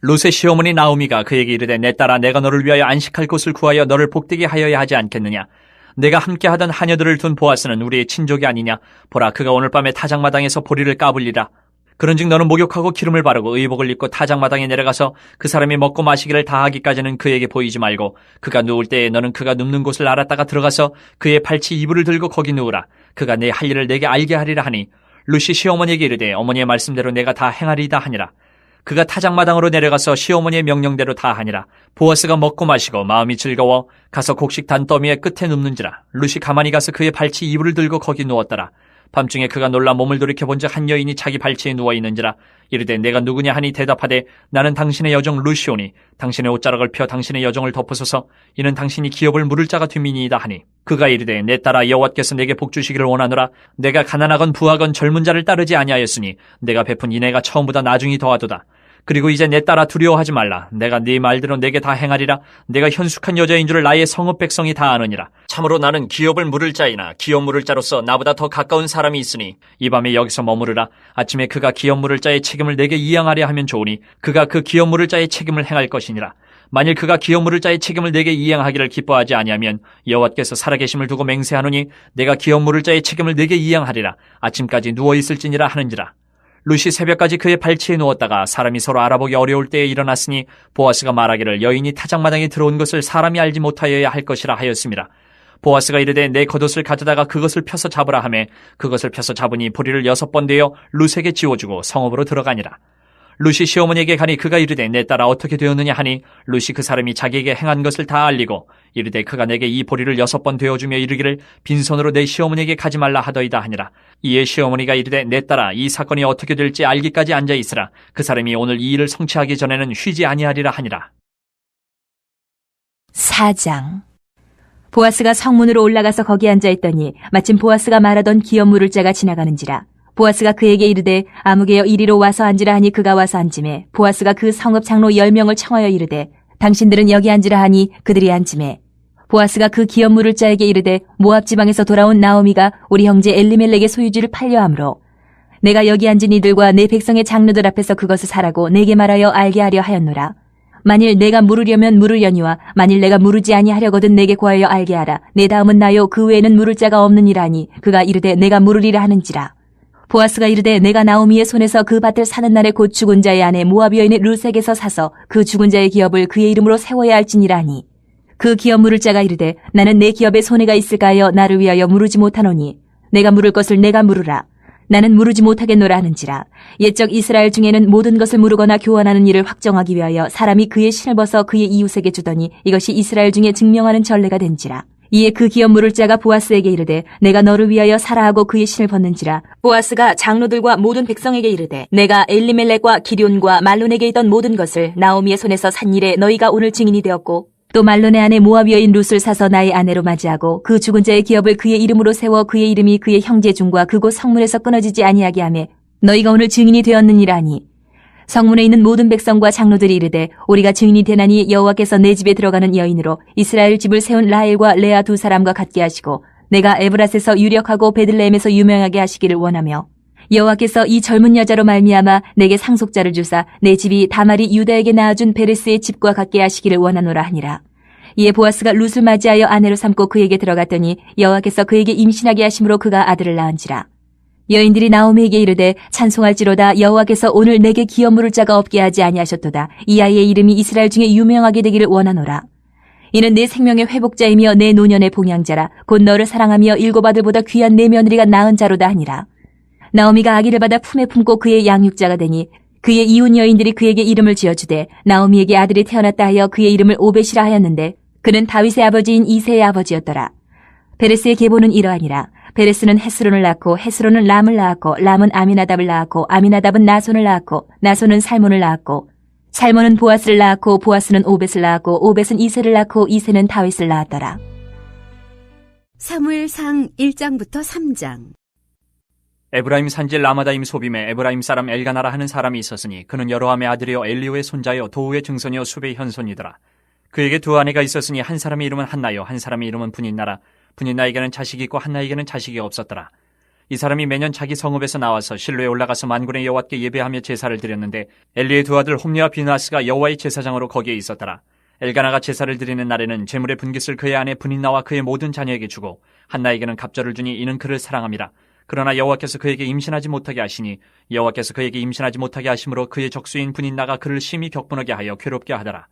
룻의 시어머니 나오미가 그에게 이르되 내 딸아 내가 너를 위하여 안식할 곳을 구하여 너를 복되게 하여야 하지 않겠느냐. 내가 함께하던 하녀들을 둔 보아스는 우리의 친족이 아니냐. 보라 그가 오늘 밤에 타작마당에서 보리를 까불리라. 그런즉 너는 목욕하고 기름을 바르고 의복을 입고 타작마당에 내려가서 그 사람이 먹고 마시기를 다하기까지는 그에게 보이지 말고 그가 누울 때에 너는 그가 눕는 곳을 알았다가 들어가서 그의 발치 이불을 들고 거기 누우라. 그가 내 할 일을 내게 알게 하리라 하니 룻이 시어머니에게 이르되 어머니의 말씀대로 내가 다 행하리이다 하니라. 그가 타작마당으로 내려가서 시어머니의 명령대로 다 하니라. 보아스가 먹고 마시고 마음이 즐거워 가서 곡식 단 더미의 끝에 눕는지라. 룻이 가만히 가서 그의 발치 이불을 들고 거기 누웠더라. 밤중에 그가 놀라 몸을 돌이켜본즉 한 여인이 자기 발치에 누워있는지라. 이르되 내가 누구냐 하니 대답하되 나는 당신의 여종 루시오니 당신의 옷자락을 펴 당신의 여종을 덮으소서. 이는 당신이 기업을 물을 자가 됨이니이다 하니 그가 이르되 내 딸아 여호와께서 내게 복 주시기를 원하노라. 내가 가난하건 부하건 젊은 자를 따르지 아니하였으니 내가 베푼 인애가 처음보다 나중이 더하도다. 그리고 이제 내 딸아 두려워하지 말라. 내가 네 말대로 내게 다 행하리라. 내가 현숙한 여자인 줄을 나의 성읍 백성이 다 아느니라. 참으로 나는 기업을 물을 자이나 기업 물을 자로서 나보다 더 가까운 사람이 있으니 이 밤에 여기서 머무르라. 아침에 그가 기업 물을 자의 책임을 내게 이양하려 하면 좋으니 그가 그 기업 물을 자의 책임을 행할 것이니라. 만일 그가 기업 물을 자의 책임을 내게 이양하기를 기뻐하지 아니하면 여호와께서 살아계심을 두고 맹세하노니 내가 기업 물을 자의 책임을 내게 이양하리라. 아침까지 누워있을지니라 하는지라. 룻이 새벽까지 그의 발치에 누웠다가 사람이 서로 알아보기 어려울 때에 일어났으니 보아스가 말하기를 여인이 타작마당에 들어온 것을 사람이 알지 못하여야 할 것이라 하였습니다. 보아스가 이르되 내 겉옷을 가져다가 그것을 펴서 잡으라 하매 그것을 펴서 잡으니 보리를 6번 되어 룻에게 지워주고 성읍으로 들어가니라. 룻이 시어머니에게 가니 그가 이르되 내 딸아 어떻게 되었느냐 하니 룻이 그 사람이 자기에게 행한 것을 다 알리고 이르되 그가 내게 이 보리를 6번 되어주며 이르기를 빈손으로 내 시어머니에게 가지 말라 하더이다 하니라. 이에 시어머니가 이르되 내 딸아 이 사건이 어떻게 될지 알기까지 앉아있으라. 그 사람이 오늘 이 일을 성취하기 전에는 쉬지 아니하리라 하니라. 4장. 보아스가 성문으로 올라가서 거기 앉아있더니 마침 보아스가 말하던 기업 물을 자가 지나가는지라. 보아스가 그에게 이르되 아무개여 이리로 와서 앉으라 하니 그가 와서 앉으매 보아스가 그 성읍 장로 10명을 청하여 이르되 당신들은 여기 앉으라 하니 그들이 앉으매 보아스가 그 기업 물을 자에게 이르되 모압 지방에서 돌아온 나오미가 우리 형제 엘리멜렉의 소유지를 팔려 함으로 내가 여기 앉은 이들과 내 백성의 장로들 앞에서 그것을 사라고 내게 말하여 알게 하려 하였노라. 만일 내가 물으려면 물으려니와 만일 내가 물으지 아니하려거든 내게 구하여 알게 하라. 내 다음은 나요 그 외에는 물을 자가 없느니라 하니 그가 이르되 내가 물으리라 하는지라. 보아스가 이르되 내가 나오미의 손에서 그 밭을 사는 날에 곧 죽은 자의 아내 모압 여인의 룻에게서 사서 그 죽은 자의 기업을 그의 이름으로 세워야 할지니라 하니 그 기업 물을 자가 이르되 나는 내 기업에 손해가 있을까 하여 나를 위하여 물으지 못하노니 내가 물을 것을 내가 물으라. 나는 물으지 못하겠노라 하는지라. 옛적 이스라엘 중에는 모든 것을 물으거나 교환하는 일을 확정하기 위하여 사람이 그의 신을 벗어 그의 이웃에게 주더니 이것이 이스라엘 중에 증명하는 전례가 된지라. 이에 그 기업 물을 자가 보아스에게 이르되 내가 너를 위하여 사라 하고 그의 신을 벗는지라. 보아스가 장로들과 모든 백성에게 이르되 내가 엘리멜렉과 기럨과 말론에게 있던 모든 것을 나오미의 손에서 산 일에 너희가 오늘 증인이 되었고 또 말론의 아내 모압 여인 룻을 사서 나의 아내로 맞이하고 그 죽은 자의 기업을 그의 이름으로 세워 그의 이름이 그의 형제 중과 그곳 성문에서 끊어지지 아니하게 하며 너희가 오늘 증인이 되었느니라 하니 성문에 있는 모든 백성과 장로들이 이르되 우리가 증인이 되나니 여호와께서 내 집에 들어가는 여인으로 이스라엘 집을 세운 라헬과 레아 두 사람과 같게 하시고 내가 에브라스에서 유력하고 베들레헴에서 유명하게 하시기를 원하며 여호와께서 이 젊은 여자로 말미암아 내게 상속자를 주사 내 집이 다말이 유다에게 낳아준 베레스의 집과 같게 하시기를 원하노라 하니라. 이에 보아스가 룻을 맞이하여 아내로 삼고 그에게 들어갔더니 여호와께서 그에게 임신하게 하심으로 그가 아들을 낳은지라. 여인들이 나오미에게 이르되 찬송할지로다 여호와께서 오늘 내게 기업 물을 자가 없게 하지 아니하셨도다. 이 아이의 이름이 이스라엘 중에 유명하게 되기를 원하노라. 이는 내 생명의 회복자이며 내 노년의 봉양자라. 곧 너를 사랑하며 7 아들보다 귀한 내 며느리가 낳은 자로다 하니라. 나오미가 아기를 받아 품에 품고 그의 양육자가 되니 그의 이웃 여인들이 그에게 이름을 지어주되 나오미에게 아들이 태어났다 하여 그의 이름을 오벳이라 하였는데 그는 다윗의 아버지인 이새의 아버지였더라. 베레스의 계보는 이러하니라. 베레스는 헤스론을 낳고 헤스론은 람을 낳았고 람은 아미나답을 낳았고 아미나답은 나손을 낳았고 나손은 살몬을 낳았고 살몬은 보아스를 낳았고 보아스는 오벳을 낳았고 오벳은 이새를 낳고 이새는 다윗을 낳았더라. 사무엘상 1장부터 3장. 에브라임 산지 라마다임 소빔에 에브라임 사람 엘가나라 하는 사람이 있었으니 그는 여로함의 아들이요 엘리오의 손자요 도우의 증손이요 숲의 현손이더라. 그에게 두 아내가 있었으니 한 사람의 이름은 한나요 한 사람의 이름은 분인나라. 분인나에게는 자식이 있고 한나에게는 자식이 없었더라. 이 사람이 매년 자기 성읍에서 나와서 실로에 올라가서 만군의 여호와께 예배하며 제사를 드렸는데 엘리의 두 아들 홈리와 비느하스가 여호와의 제사장으로 거기에 있었더라. 엘가나가 제사를 드리는 날에는 제물의 분깃을 그의 아내 분인나와 그의 모든 자녀에게 주고 한나에게는 갑절을 주니 이는 그를 사랑함이라. 그러나 여호와께서 그에게 임신하지 못하게 하시니 여호와께서 그에게 임신하지 못하게 하심으로 그의 적수인 분인나가 그를 심히 격분하게 하여 괴롭게 하더라.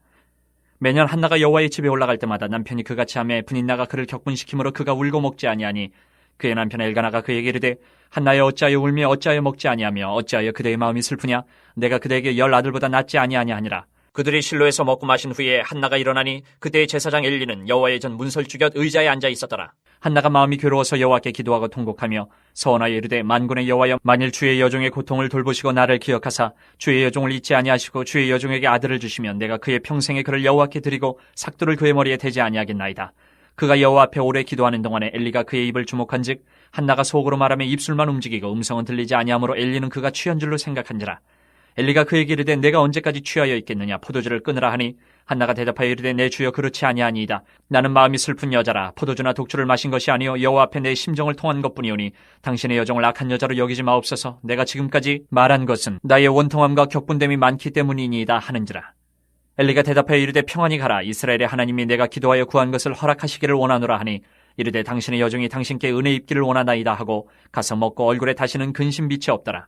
매년 한나가 여호와의 집에 올라갈 때마다 남편이 그같이 하며 분인나가 그를 격분시키므로 그가 울고 먹지 아니하니 그의 남편 엘가나가 그에게 이르되 한나여 어찌하여 울며 어찌하여 먹지 아니하며 어찌하여 그대의 마음이 슬프냐 내가 그대에게 10 아들보다 낫지 아니하냐 하니라. 그들이 실로에서 먹고 마신 후에 한나가 일어나니 그때의 제사장 엘리는 여호와의 전 문설주 곁 의자에 앉아 있었더라. 한나가 마음이 괴로워서 여호와께 기도하고 통곡하며 서원하여 이르되 만군의 여호와여 만일 주의 여종의 고통을 돌보시고 나를 기억하사 주의 여종을 잊지 아니하시고 주의 여종에게 아들을 주시면 내가 그의 평생에 그를 여호와께 드리고 삭도를 그의 머리에 대지 아니하겠나이다. 그가 여호와 앞에 오래 기도하는 동안에 엘리가 그의 입을 주목한즉 한나가 속으로 말하며 입술만 움직이고 음성은 들리지 아니하므로 엘리는 그가 취한 줄로 생각한지라. 엘리가 그에게 이르되 내가 언제까지 취하여 있겠느냐 포도주를 끊으라 하니 한나가 대답하여 이르되 내 주여 그렇지 아니하니이다. 나는 마음이 슬픈 여자라 포도주나 독주를 마신 것이 아니요 여호와 앞에 내 심정을 통한 것뿐이오니 당신의 여종을 악한 여자로 여기지 마옵소서. 내가 지금까지 말한 것은 나의 원통함과 격분됨이 많기 때문이니이다 하는지라. 엘리가 대답하여 이르되 평안히 가라. 이스라엘의 하나님이 내가 기도하여 구한 것을 허락하시기를 원하노라 하니 이르되 당신의 여종이 당신께 은혜 입기를 원하나이다 하고 가서 먹고 얼굴에 다시는 근심 빛이 없더라.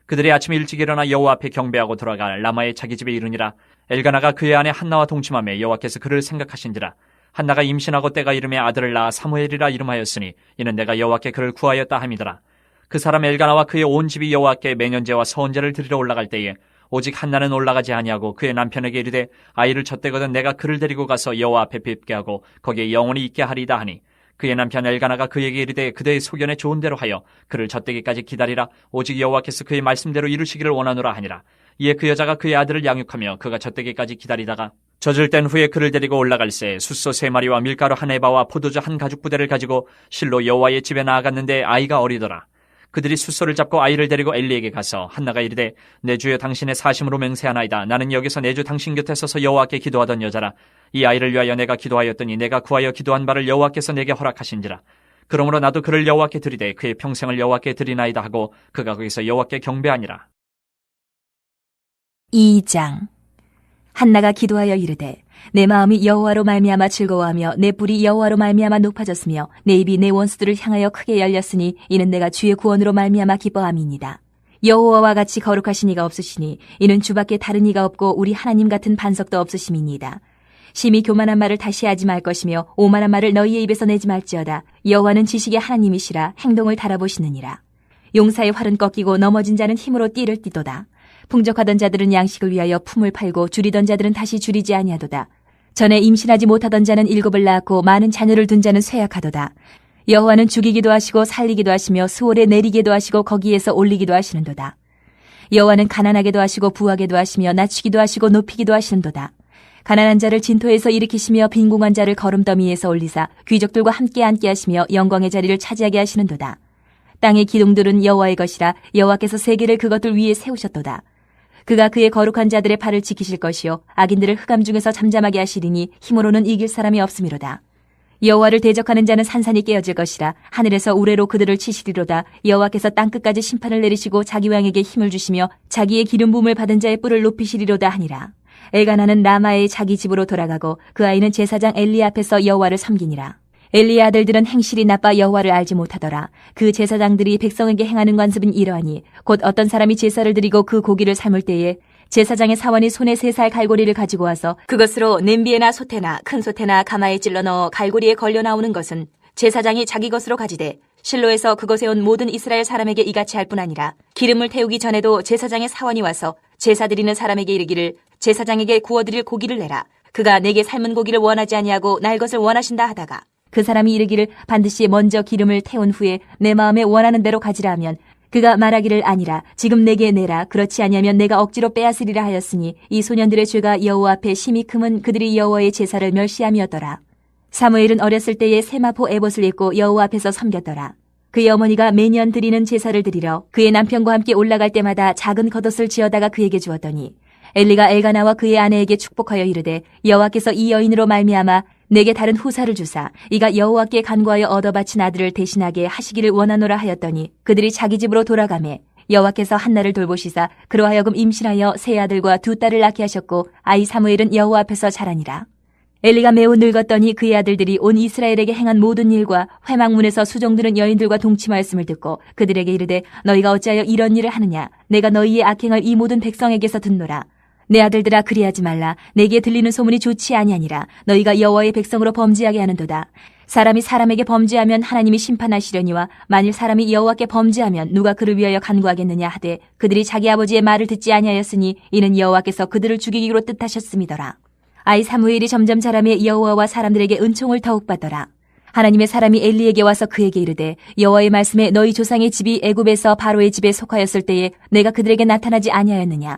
그들이 아침에 일찍 일어나 여호와 앞에 경배하고 돌아가 라마의 자기 집에 이르니라. 엘가나가 그의 아내 한나와 동침하며 여호와께서 그를 생각하신지라. 한나가 임신하고 때가 이름에 아들을 낳아 사무엘이라 이름하였으니 이는 내가 여호와께 그를 구하였다 함이더라. 그 사람 엘가나와 그의 온 집이 여호와께 매년제와 서원제를 드리러 올라갈 때에 오직 한나는 올라가지 아니하고 그의 남편에게 이르되 아이를 젖대거든 내가 그를 데리고 가서 여호와 앞에 뵙게 하고 거기에 영원히 있게 하리이다 하니 그의 남편 엘가나가 그에게 이르되 그대의 소견에 좋은 대로 하여 그를 젖대기까지 기다리라. 오직 여호와께서 그의 말씀대로 이루시기를 원하노라 하니라. 이에 그 여자가 그의 아들을 양육하며 그가 젖대기까지 기다리다가 젖을 땐 후에 그를 데리고 올라갈새 숫소 3마리와 밀가루 1에바와 포도주 1가죽부대를 가지고 실로 여호와의 집에 나아갔는데 아이가 어리더라. 그들이 숫소를 잡고 아이를 데리고 엘리에게 가서 한나가 이르되 내 주여 당신의 사심으로 맹세하나이다. 나는 여기서 내 주 당신 곁에 서서 여호와께 기도하던 여자라. 이 아이를 위하여 내가 기도하였더니 내가 구하여 기도한 바를 여호와께서 내게 허락하신지라. 그러므로 나도 그를 여호와께 드리되 그의 평생을 여호와께 드리나이다 하고 그가 거기서 여호와께 경배하니라. 2장. 한나가 기도하여 이르되 내 마음이 여호와로 말미암아 즐거워하며 내 뿔이 여호와로 말미암아 높아졌으며 내 입이 내 원수들을 향하여 크게 열렸으니 이는 내가 주의 구원으로 말미암아 기뻐함이니이다. 여호와와 같이 거룩하신 이가 없으시니 이는 주밖에 다른 이가 없고 우리 하나님 같은 반석도 없으심이니이다. 심히 교만한 말을 다시 하지 말 것이며 오만한 말을 너희의 입에서 내지 말지어다. 여호와는 지식의 하나님이시라 행동을 달아보시느니라. 용사의 활은 꺾이고 넘어진 자는 힘으로 띠를 띠도다. 풍족하던 자들은 양식을 위하여 품을 팔고 줄이던 자들은 다시 줄이지 아니하도다. 전에 임신하지 못하던 자는 7을 낳았고 많은 자녀를 둔 자는 쇠약하도다. 여호와는 죽이기도 하시고 살리기도 하시며 수월에 내리기도 하시고 거기에서 올리기도 하시는도다. 여호와는 가난하게도 하시고 부하게도 하시며 낮추기도 하시고 높이기도 하시는도다. 가난한 자를 진토에서 일으키시며 빈궁한 자를 거름더미에서 올리사 귀족들과 함께 앉게 하시며 영광의 자리를 차지하게 하시는도다. 땅의 기둥들은 여호와의 것이라 여호와께서 세계를 그것들 위에 세우셨도다. 그가 그의 거룩한 자들의 발을 지키실 것이요 악인들을 흑암 중에서 잠잠하게 하시리니 힘으로는 이길 사람이 없음이로다. 여호와를 대적하는 자는 산산이 깨어질 것이라 하늘에서 우레로 그들을 치시리로다. 여호와께서 땅끝까지 심판을 내리시고 자기 왕에게 힘을 주시며 자기의 기름 부음을 받은 자의 뿔을 높이시리로다 하니라. 엘가나는 라마의 자기 집으로 돌아가고 그 아이는 제사장 엘리 앞에서 여호와를 섬기니라. 엘리의 아들들은 행실이 나빠 여호와를 알지 못하더라. 그 제사장들이 백성에게 행하는 관습은 이러하니 곧 어떤 사람이 제사를 드리고 그 고기를 삶을 때에 제사장의 사원이 손에 3살 갈고리를 가지고 와서 그것으로 냄비에나 솥에나 큰 솥에나 가마에 찔러 넣어 갈고리에 걸려 나오는 것은 제사장이 자기 것으로 가지되 실로에서 그것에 온 모든 이스라엘 사람에게 이같이 할 뿐 아니라 기름을 태우기 전에도 제사장의 사원이 와서 제사 드리는 사람에게 이르기를 제사장에게 구워드릴 고기를 내라. 그가 내게 삶은 고기를 원하지 아니하고 날 것을 원하신다 하다가 그 사람이 이르기를 반드시 먼저 기름을 태운 후에 내 마음에 원하는 대로 가지라 하면 그가 말하기를 아니라 지금 내게 내라. 그렇지 아니하면 내가 억지로 빼앗으리라 하였으니 이 소년들의 죄가 여호와 앞에 심히 크면 그들이 여호와의 제사를 멸시함이었더라. 사무엘은 어렸을 때에 세마포 에봇을 입고 여호와 앞에서 섬겼더라. 그의 어머니가 매년 드리는 제사를 드리러 그의 남편과 함께 올라갈 때마다 작은 겉옷을 지어다가 그에게 주었더니 엘리가 엘가나와 그의 아내에게 축복하여 이르되 여호와께서 이 여인으로 말미암아 내게 다른 후사를 주사 이가 여호와께 간구하여 얻어 바친 아들을 대신하게 하시기를 원하노라 하였더니 그들이 자기 집으로 돌아가매 여호와께서 한나를 돌보시사 그로 하여금 임신하여 세 아들과 2딸을 낳게 하셨고 아이 사무엘은 여호와 앞에서 자라니라. 엘리가 매우 늙었더니 그의 아들들이 온 이스라엘에게 행한 모든 일과 회막문에서 수종드는 여인들과 동침하였음을 듣고 그들에게 이르되 너희가 어찌하여 이런 일을 하느냐. 내가 너희의 악행을 이 모든 백성에게서 듣노라. 내 아들들아 그리하지 말라. 내게 들리는 소문이 좋지 아니하니라. 너희가 여호와의 백성으로 범죄하게 하는도다. 사람이 사람에게 범죄하면 하나님이 심판하시려니와 만일 사람이 여호와께 범죄하면 누가 그를 위하여 간구하겠느냐 하되 그들이 자기 아버지의 말을 듣지 아니하였으니 이는 여호와께서 그들을 죽이기로 뜻하셨음이더라. 아이 사무엘이 점점 자라매 여호와와 사람들에게 은총을 더욱 받더라. 하나님의 사람이 엘리에게 와서 그에게 이르되 여호와의 말씀에 너희 조상의 집이 애굽에서 바로의 집에 속하였을 때에 내가 그들에게 나타나지 아니하였느냐.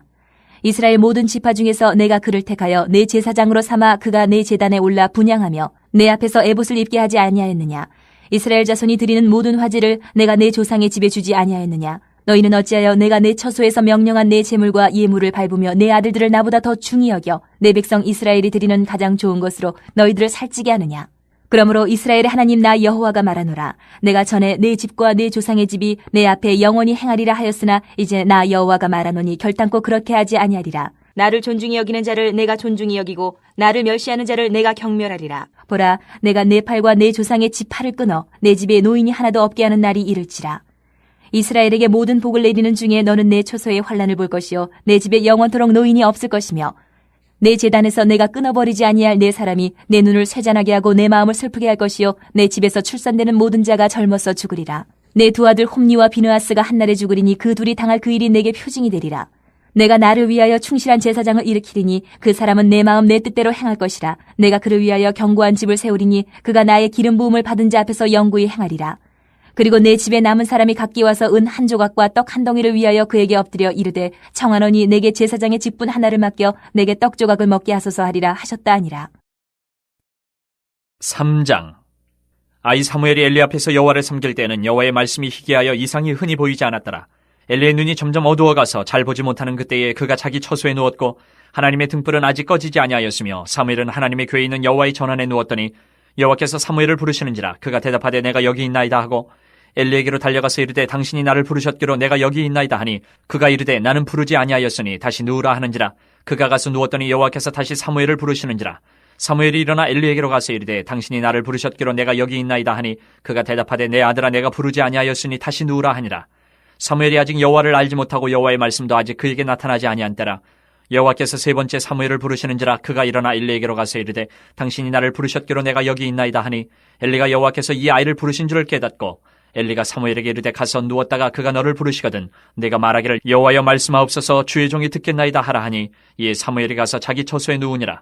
이스라엘 모든 지파 중에서 내가 그를 택하여 내 제사장으로 삼아 그가 내 제단에 올라 분향하며 내 앞에서 에봇을 입게 하지 아니하였느냐. 이스라엘 자손이 드리는 모든 화제를 내가 내 조상의 집에 주지 아니하였느냐. 너희는 어찌하여 내가 내 처소에서 명령한 내 제물과 예물을 밟으며 내 아들들을 나보다 더 중히 여겨 내 백성 이스라엘이 드리는 가장 좋은 것으로 너희들을 살찌게 하느냐. 그러므로 이스라엘의 하나님 나 여호와가 말하노라. 내가 전에 내 집과 내 조상의 집이 내 앞에 영원히 행하리라 하였으나 이제 나 여호와가 말하노니 결단코 그렇게 하지 아니하리라. 나를 존중히 여기는 자를 내가 존중히 여기고 나를 멸시하는 자를 내가 경멸하리라. 보라, 내가 내 팔과 내 조상의 집 팔을 끊어 내 집에 노인이 하나도 없게 하는 날이 이를지라. 이스라엘에게 모든 복을 내리는 중에 너는 내 초소의 환난을 볼 것이요 내 집에 영원토록 노인이 없을 것이며 내 제단에서 내가 끊어버리지 아니할 내 사람이 내 눈을 쇠잔하게 하고 내 마음을 슬프게 할 것이요 내 집에서 출산되는 모든 자가 젊어서 죽으리라. 내 두 아들 홈니와 비느하스가 한날에 죽으리니 그 둘이 당할 그 일이 내게 표징이 되리라. 내가 나를 위하여 충실한 제사장을 일으키리니 그 사람은 내 마음 내 뜻대로 행할 것이라. 내가 그를 위하여 견고한 집을 세우리니 그가 나의 기름 부음을 받은 자 앞에서 영구히 행하리라. 그리고 내 집에 남은 사람이 각기 와서 은 한 조각과 떡 한 덩이를 위하여 그에게 엎드려 이르되 청하노니 내게 제사장의 직분 하나를 맡겨 내게 떡 조각을 먹게 하소서 하리라 하셨다 하니라. 3장. 아이 사무엘이 엘리 앞에서 여호와를 섬길 때는 여호와의 말씀이 희귀하여 이상이 흔히 보이지 않았더라. 엘리의 눈이 점점 어두워가서 잘 보지 못하는 그때에 그가 자기 처소에 누웠고 하나님의 등불은 아직 꺼지지 아니하였으며 사무엘은 하나님의 궤에 있는 여호와의 전환에 누웠더니 여호와께서 사무엘을 부르시는지라. 그가 대답하되 내가 여기 있나이다 하고 엘리에게로 달려가서 이르되 당신이 나를 부르셨기로 내가 여기 있나이다 하니 그가 이르되 나는 부르지 아니하였으니 다시 누우라 하는지라. 그가 가서 누웠더니 여호와께서 다시 사무엘을 부르시는지라. 사무엘이 일어나 엘리에게로 가서 이르되 당신이 나를 부르셨기로 내가 여기 있나이다 하니 그가 대답하되 내 아들아 내가 부르지 아니하였으니 다시 누우라 하니라. 사무엘이 아직 여호와를 알지 못하고 여호와의 말씀도 아직 그에게 나타나지 아니한 때라. 여호와께서 세 번째 사무엘을 부르시는지라. 그가 일어나 엘리에게로 가서 이르되 당신이 나를 부르셨기로 내가 여기 있나이다 하니 엘리가 여호와께서 이 아이를 부르신 줄을 깨닫고 엘리가 사무엘에게 이르되 가서 누웠다가 그가 너를 부르시거든 내가 말하기를 여호와여 말씀하옵소서 주의 종이 듣겠나이다 하라 하니 이에 사무엘이 가서 자기 처소에 누우니라.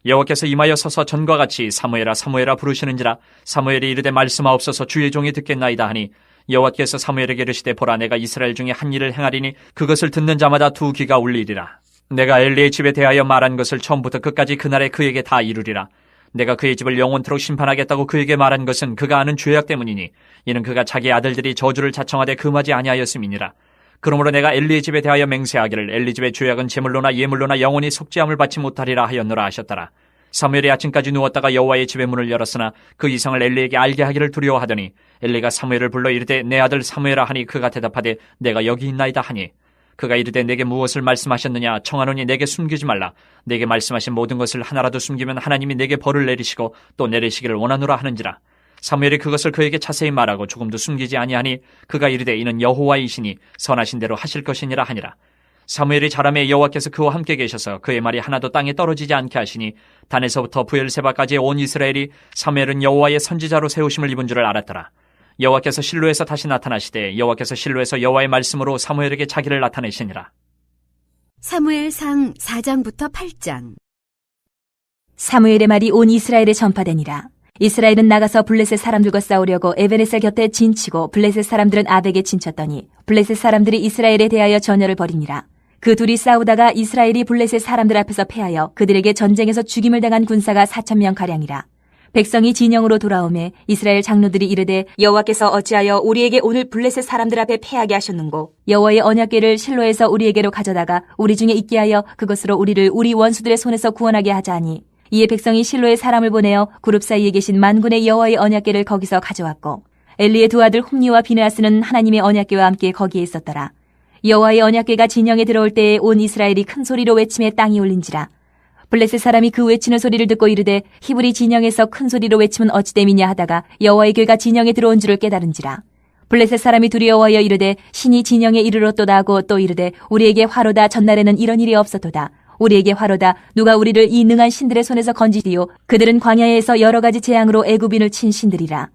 여호와께서 임하여 서서 전과 같이 사무엘아 사무엘아 부르시는지라. 사무엘이 이르되 말씀하옵소서 주의 종이 듣겠나이다 하니 여호와께서 사무엘에게 이르시되 보라 내가 이스라엘 중에 한 일을 행하리니 그것을 듣는 자마다 두 귀가 울리리라. 내가 엘리의 집에 대하여 말한 것을 처음부터 끝까지 그날에 그에게 다 이루리라. 내가 그의 집을 영원토록 심판하겠다고 그에게 말한 것은 그가 아는 죄악 때문이니 이는 그가 자기 아들들이 저주를 자청하되 금하지 아니하였음이니라. 그러므로 내가 엘리의 집에 대하여 맹세하기를 엘리 집의 죄악은 제물로나 예물로나 영원히 속죄함을 받지 못하리라 하였노라 하셨더라. 사무엘이 아침까지 누웠다가 여호와의 집의 문을 열었으나 그 이상을 엘리에게 알게 하기를 두려워하더니 엘리가 사무엘을 불러 이르되 내 아들 사무엘아 하니 그가 대답하되 내가 여기 있나이다 하니 그가 이르되 내게 무엇을 말씀하셨느냐 청하노니 내게 숨기지 말라. 내게 말씀하신 모든 것을 하나라도 숨기면 하나님이 내게 벌을 내리시고 또 내리시기를 원하노라 하는지라. 사무엘이 그것을 그에게 자세히 말하고 조금도 숨기지 아니하니 그가 이르되 이는 여호와이시니 선하신 대로 하실 것이니라 하니라. 사무엘이 자라매 여호와께서 그와 함께 계셔서 그의 말이 하나도 땅에 떨어지지 않게 하시니 단에서부터 부엘세바까지 온 이스라엘이 사무엘은 여호와의 선지자로 세우심을 입은 줄을 알았더라. 여호와께서 실로에서 다시 나타나시되 여호와께서 실로에서 여호와의 말씀으로 사무엘에게 자기를 나타내시니라. 사무엘상 4장부터 8장. 사무엘의 말이 온 이스라엘에 전파되니라. 이스라엘은 나가서 블레셋 사람들과 싸우려고 에베네셀 곁에 진치고 블레셋 사람들은 아벡에 진쳤더니 블레셋 사람들이 이스라엘에 대하여 전열을 벌이니라. 그 둘이 싸우다가 이스라엘이 블레셋 사람들 앞에서 패하여 그들에게 전쟁에서 죽임을 당한 군사가 4,000명가량이라. 백성이 진영으로 돌아오매 이스라엘 장로들이 이르되 여호와께서 어찌하여 우리에게 오늘 블레셋 사람들 앞에 패하게 하셨는고 여호와의 언약궤를 실로에서 우리에게로 가져다가 우리 중에 있게 하여 그것으로 우리를 우리 원수들의 손에서 구원하게 하자 하니 이에 백성이 실로에 사람을 보내어 그룹 사이에 계신 만군의 여호와의 언약궤를 거기서 가져왔고 엘리의 두 아들 홈니와 비느하스는 하나님의 언약궤와 함께 거기에 있었더라. 여호와의 언약궤가 진영에 들어올 때에 온 이스라엘이 큰 소리로 외침에 땅이 울린지라. 블레셋 사람이 그 외치는 소리를 듣고 이르되 히브리 진영에서 큰 소리로 외치면 어찌됨이냐 하다가 여호와의 궤가 진영에 들어온 줄을 깨달은지라. 블레셋 사람이 두려워하여 이르되 신이 진영에 이르렀도다 하고 또 이르되 우리에게 화로다. 전날에는 이런 일이 없었도다. 우리에게 화로다. 누가 우리를 이 능한 신들의 손에서 건지디요. 그들은 광야에서 여러 가지 재앙으로 애굽인을 친 신들이라.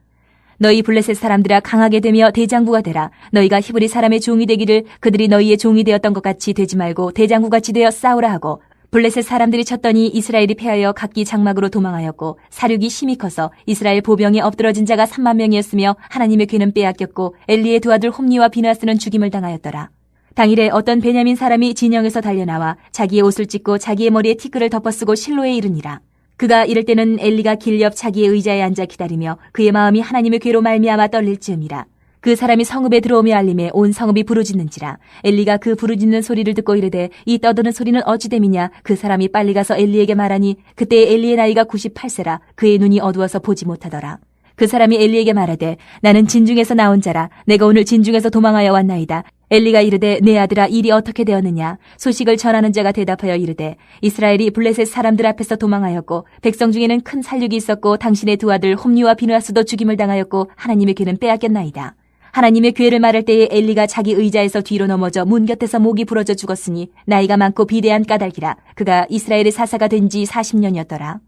너희 블레셋 사람들아 강하게 되며 대장부가 되라. 너희가 히브리 사람의 종이 되기를 그들이 너희의 종이 되었던 것 같이 되지 말고 대장부같이 되어 싸우라 하고 블레셋 사람들이 쳤더니 이스라엘이 패하여 각기 장막으로 도망하였고 사륙이 심히 커서 이스라엘 보병에 엎드러진 자가 3만 명이었으며 하나님의 궤는 빼앗겼고 엘리의 두 아들 홈니와 비느하스는 죽임을 당하였더라. 당일에 어떤 베냐민 사람이 진영에서 달려나와 자기의 옷을 찢고 자기의 머리에 티끌을 덮어쓰고 실로에 이르니라. 그가 이럴 때는 엘리가 길 옆 자기의 의자에 앉아 기다리며 그의 마음이 하나님의 궤로 말미암아 떨릴 즈음이라. 그 사람이 성읍에 들어오며 알림에 온 성읍이 부르짖는지라. 엘리가 그 부르짖는 소리를 듣고 이르되 이 떠드는 소리는 어찌됨이냐. 그 사람이 빨리 가서 엘리에게 말하니 그때 엘리의 나이가 98세라. 그의 눈이 어두워서 보지 못하더라. 그 사람이 엘리에게 말하되 나는 진중에서 나온 자라. 내가 오늘 진중에서 도망하여 왔나이다. 엘리가 이르되 내 아들아 일이 어떻게 되었느냐. 소식을 전하는 자가 대답하여 이르되 이스라엘이 블레셋 사람들 앞에서 도망하였고 백성 중에는 큰 살육이 있었고 당신의 두 아들 홈니와 비느하스도 죽임을 당하였고 하나님의 궤는 빼앗겼나이다. 하나님의 궤를 말할 때에 엘리가 자기 의자에서 뒤로 넘어져 문 곁에서 목이 부러져 죽었으니 나이가 많고 비대한 까닭이라. 그가 이스라엘의 사사가 된 지 40년이었더라.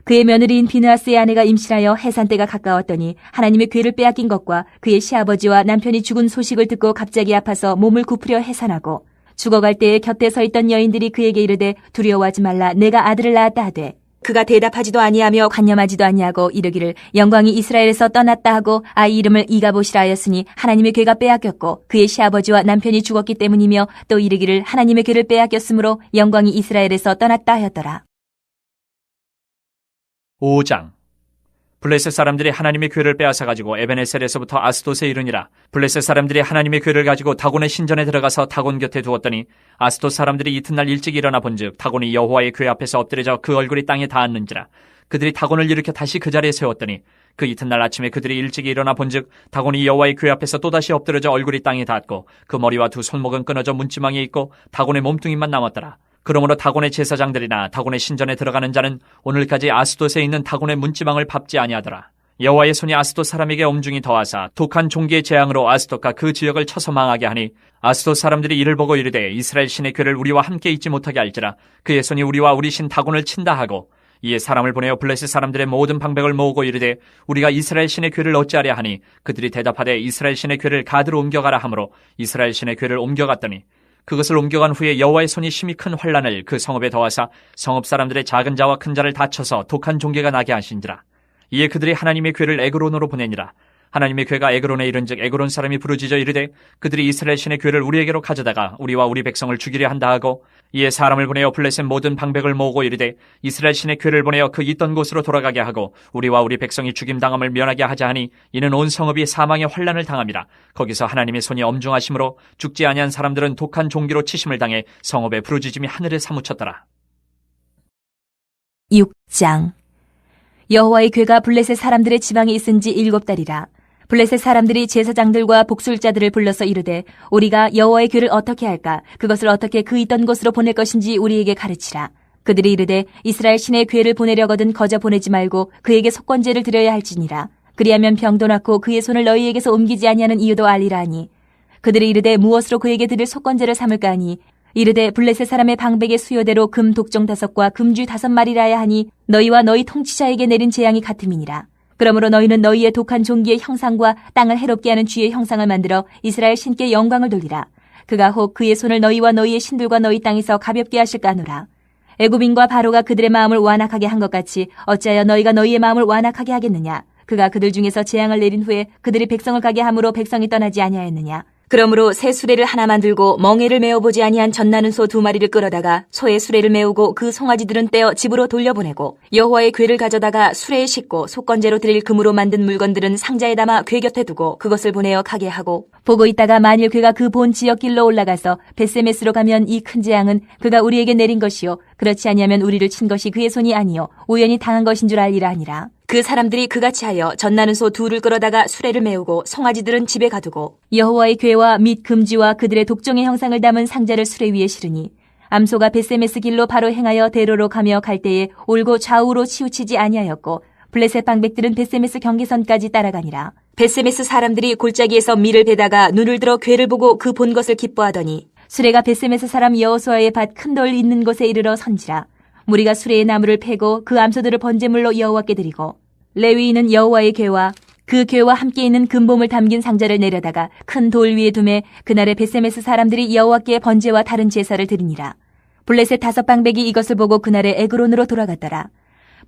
그의 며느리인 비느하스의 아내가 임신하여 해산 때가 가까웠더니 하나님의 궤를 빼앗긴 것과 그의 시아버지와 남편이 죽은 소식을 듣고 갑자기 아파서 몸을 굽으려 해산하고 죽어갈 때에 곁에 서 있던 여인들이 그에게 이르되 두려워하지 말라 내가 아들을 낳았다 하되 그가 대답하지도 아니하며 관념하지도 아니하고 이르기를 영광이 이스라엘에서 떠났다 하고 아이 이름을 이가봇이라 하였으니 하나님의 괴가 빼앗겼고 그의 시아버지와 남편이 죽었기 때문이며 또 이르기를 하나님의 괴를 빼앗겼으므로 영광이 이스라엘에서 떠났다 하였더라. 5장. 블레셋 사람들이 하나님의 괴를 빼앗아가지고 에베네셀에서부터 아스돗에 이르니라. 블레셋 사람들이 하나님의 괴를 가지고 다곤의 신전에 들어가서 다곤 곁에 두었더니 아스돗 사람들이 이튿날 일찍 일어나 본즉 다곤이 여호와의 괴 앞에서 엎드려져 그 얼굴이 땅에 닿았는지라. 그들이 다곤을 일으켜 다시 그 자리에 세웠더니 그 이튿날 아침에 그들이 일찍 일어나 본즉 다곤이 여호와의 괴 앞에서 또다시 엎드려져 얼굴이 땅에 닿았고 그 머리와 두 손목은 끊어져 문지망에 있고 다곤의 몸뚱이만 남았더라. 그러므로 다곤의 제사장들이나 다곤의 신전에 들어가는 자는 오늘까지 아스돗에 있는 다곤의 문지망을 밟지 아니하더라. 여호와의 손이 아스돗 사람에게 엄중히 더하사 독한 종기의 재앙으로 아스돗과 그 지역을 쳐서 망하게 하니 아스돗 사람들이 이를 보고 이르되 이스라엘 신의 괴를 우리와 함께 있지 못하게 할지라. 그의 손이 우리와 우리 신 다곤을 친다 하고 이에 사람을 보내어 블레셋 사람들의 모든 방백을 모으고 이르되 우리가 이스라엘 신의 괴를 어찌하려 하니 그들이 대답하되 이스라엘 신의 괴를 가드로 옮겨가라 하므로 이스라엘 신의 괴를 옮겨갔더니 그것을 옮겨간 후에 여호와의 손이 심히 큰 환란을 그 성읍에 더하사 성읍 사람들의 작은 자와 큰 자를 다쳐서 독한 종괴가 나게 하신지라. 이에 그들이 하나님의 괴를 에그론으로 보내니라. 하나님의 괴가 에그론에 이른즉 에그론 사람이 부르짖어 이르되 그들이 이스라엘 신의 괴를 우리에게로 가져다가 우리와 우리 백성을 죽이려 한다 하고 이에 사람을 보내어 블레셋 모든 방백을 모으고 이르되 이스라엘 신의 괴를 보내어 그 있던 곳으로 돌아가게 하고 우리와 우리 백성이 죽임당함을 면하게 하자 하니 이는 온 성읍이 사망의 환란을 당함이라. 거기서 하나님의 손이 엄중하심으로 죽지 아니한 사람들은 독한 종기로 치심을 당해 성읍의 부르짖음이 하늘에 사무쳤더라. 6장. 여호와의 괴가 블레셋 사람들의 지방에 있은 지 7달이라. 블레셋 사람들이 제사장들과 복술자들을 불러서 이르되 우리가 여호와의 괴를 어떻게 할까? 그것을 어떻게 그 있던 곳으로 보낼 것인지 우리에게 가르치라. 그들이 이르되 이스라엘 신의 괴를 보내려거든 거저 보내지 말고 그에게 속건제를 드려야 할지니라. 그리하면 병도 낫고 그의 손을 너희에게서 옮기지 아니하는 이유도 알리라 하니 그들이 이르되 무엇으로 그에게 드릴 속건제를 삼을까 하니 이르되 블레셋 사람의 방백의 수요대로 금 독종 5과 금쥐 5마리라야 하니 너희와 너희 통치자에게 내린 재앙이 같음이니라. 그러므로 너희는 너희의 독한 종기의 형상과 땅을 해롭게 하는 쥐의 형상을 만들어 이스라엘 신께 영광을 돌리라. 그가 혹 그의 손을 너희와 너희의 신들과 너희 땅에서 가볍게 하실까 하노라. 애굽인과 바로가 그들의 마음을 완악하게 한 것 같이 어찌하여 너희가 너희의 마음을 완악하게 하겠느냐. 그가 그들 중에서 재앙을 내린 후에 그들이 백성을 가게 함으로 백성이 떠나지 아니하였느냐. 그러므로 새 수레를 하나 만들고 멍에를 메어보지 아니한 젖나는 소 2마리를 끌어다가 소의 수레를 메우고 그 송아지들은 떼어 집으로 돌려보내고 여호와의 괴를 가져다가 수레에 싣고 속건제로 드릴 금으로 만든 물건들은 상자에 담아 괴 곁에 두고 그것을 보내어 가게 하고 보고 있다가 만일 괴가 그 본 지역 길로 올라가서 벳세메스로 가면 이 큰 재앙은 그가 우리에게 내린 것이요 그렇지 아니하면 우리를 친 것이 그의 손이 아니요 우연히 당한 것인 줄 알리라 하니라. 그 사람들이 그같이 하여 젖나는 소 2를 끌어다가 수레를 메우고 송아지들은 집에 가두고 여호와의 괴와 및 금쥐와 그들의 독종의 형상을 담은 상자를 수레 위에 실으니 암소가 벳세메스 길로 바로 행하여 대로로 가며 갈 때에 올고 좌우로 치우치지 아니하였고 블레셋 방백들은 벳세메스 경계선까지 따라가니라. 벳세메스 사람들이 골짜기에서 밀을 베다가 눈을 들어 괴를 보고 그 본 것을 기뻐하더니 수레가 벳세메스 사람 여호수아의 밭 큰 돌 있는 곳에 이르러 선지라. 무리가 수레의 나무를 패고 그 암소들을 번제물로 여호와께 드리고 레위인은 여호와의 괴와 그 괴와 함께 있는 금봄을 담긴 상자를 내려다가 큰 돌 위에 두매 그날에 벳세메스 사람들이 여호와께 번제와 다른 제사를 드리니라. 블레셋 5방백이 이것을 보고 그날에 에그론으로 돌아갔더라.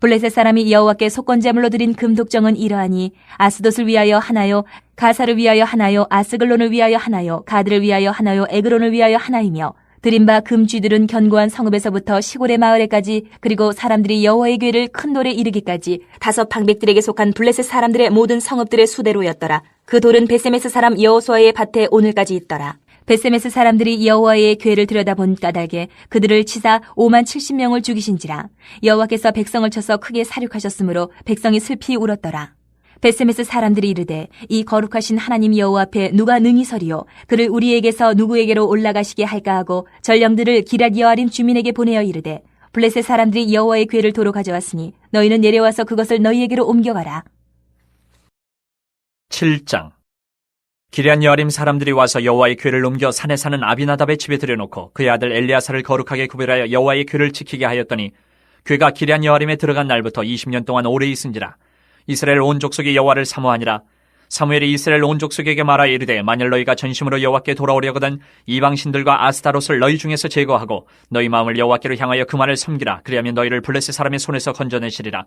블레셋 사람이 여호와께 속건제물로 드린 금독정은 이러하니 아스돗을 위하여 하나요, 가사를 위하여 하나요, 아스글론을 위하여 하나요, 가드를 위하여 하나요, 에그론을 위하여 하나이며 드린 바 금쥐들은 견고한 성읍에서부터 시골의 마을에까지 그리고 사람들이 여호와의 괴를 큰 돌에 이르기까지 5방백들에게 속한 블레셋 사람들의 모든 성읍들의 수대로였더라. 그 돌은 벳세메스 사람 여호수아의 밭에 오늘까지 있더라. 벳세메스 사람들이 여호와의 괴를 들여다본 까닭에 그들을 치사 50,070명을 죽이신지라. 여호와께서 백성을 쳐서 크게 사륙하셨으므로 백성이 슬피 울었더라. 벳세메스 사람들이 이르되 이 거룩하신 하나님 여호와 앞에 누가 능히 서리요 그를 우리에게서 누구에게로 올라가시게 할까 하고 전령들을 기럇 여아림 주민에게 보내어 이르되 블레셋 사람들이 여호와의 괴를 도로 가져왔으니 너희는 내려와서 그것을 너희에게로 옮겨가라. 7장. 기럇 여아림 사람들이 와서 여호와의 괴를 옮겨 산에 사는 아비나답의 집에 들여놓고 그의 아들 엘리야사를 거룩하게 구별하여 여호와의 괴를 지키게 하였더니 괴가 기럇 여아림에 들어간 날부터 20년 동안 오래 있은지라. 이스라엘 온 족속이 여호와를 사모하니라. 사무엘이 이스라엘 온 족속에게 말하여 이르되 만일 너희가 전심으로 여호와께 돌아오려거든 이방신들과 아스타롯을 너희 중에서 제거하고 너희 마음을 여호와께로 향하여 그만을 섬기라. 그리하면 너희를 블레셋 사람의 손에서 건져내시리라.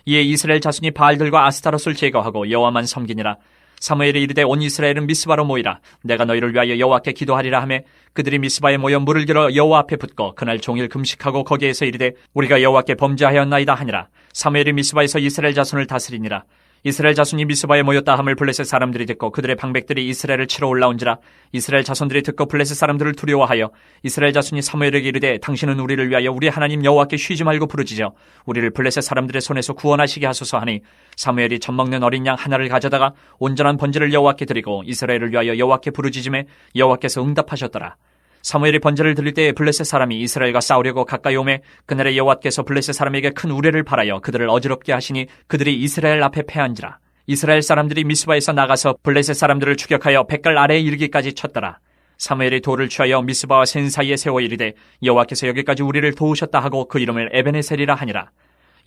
이에 이스라엘 자손이 바알들과 아스타롯을 제거하고 여호와만 섬기니라. 사무엘이 이르되 온 이스라엘은 미스바로 모이라. 내가 너희를 위하여 여호와께 기도하리라 하매 그들이 미스바에 모여 물을 길어 여호와 앞에 붓고 그날 종일 금식하고 거기에서 이르되 우리가 여호와께 범죄하였나이다 하니라. 사무엘이 미스바에서 이스라엘 자손을 다스리니라. 이스라엘 자손이 미스바에 모였다 함을 블레셋 사람들이 듣고 그들의 방백들이 이스라엘을 치러 올라온지라. 이스라엘 자손들이 듣고 블레셋 사람들을 두려워하여 이스라엘 자손이 사무엘에게 이르되 당신은 우리를 위하여 우리 하나님 여호와께 쉬지 말고 부르짖어 우리를 블레셋 사람들의 손에서 구원하시게 하소서 하니 사무엘이 젖먹는 어린 양 하나를 가져다가 온전한 번제를 여호와께 드리고 이스라엘을 위하여 여호와께 부르짖음에 여호와께서 응답하셨더라. 사무엘이 번제를 드릴 때에 블레셋 사람이 이스라엘과 싸우려고 가까이 오매 그날에 여호와께서 블레셋 사람에게 큰 우레를 발하여 그들을 어지럽게 하시니 그들이 이스라엘 앞에 패한지라. 이스라엘 사람들이 미스바에서 나가서 블레셋 사람들을 추격하여 백갈 아래에 이르기까지 쳤더라. 사무엘이 돌을 취하여 미스바와 센 사이에 세워 이르되 여호와께서 여기까지 우리를 도우셨다 하고 그 이름을 에베네셀이라 하니라.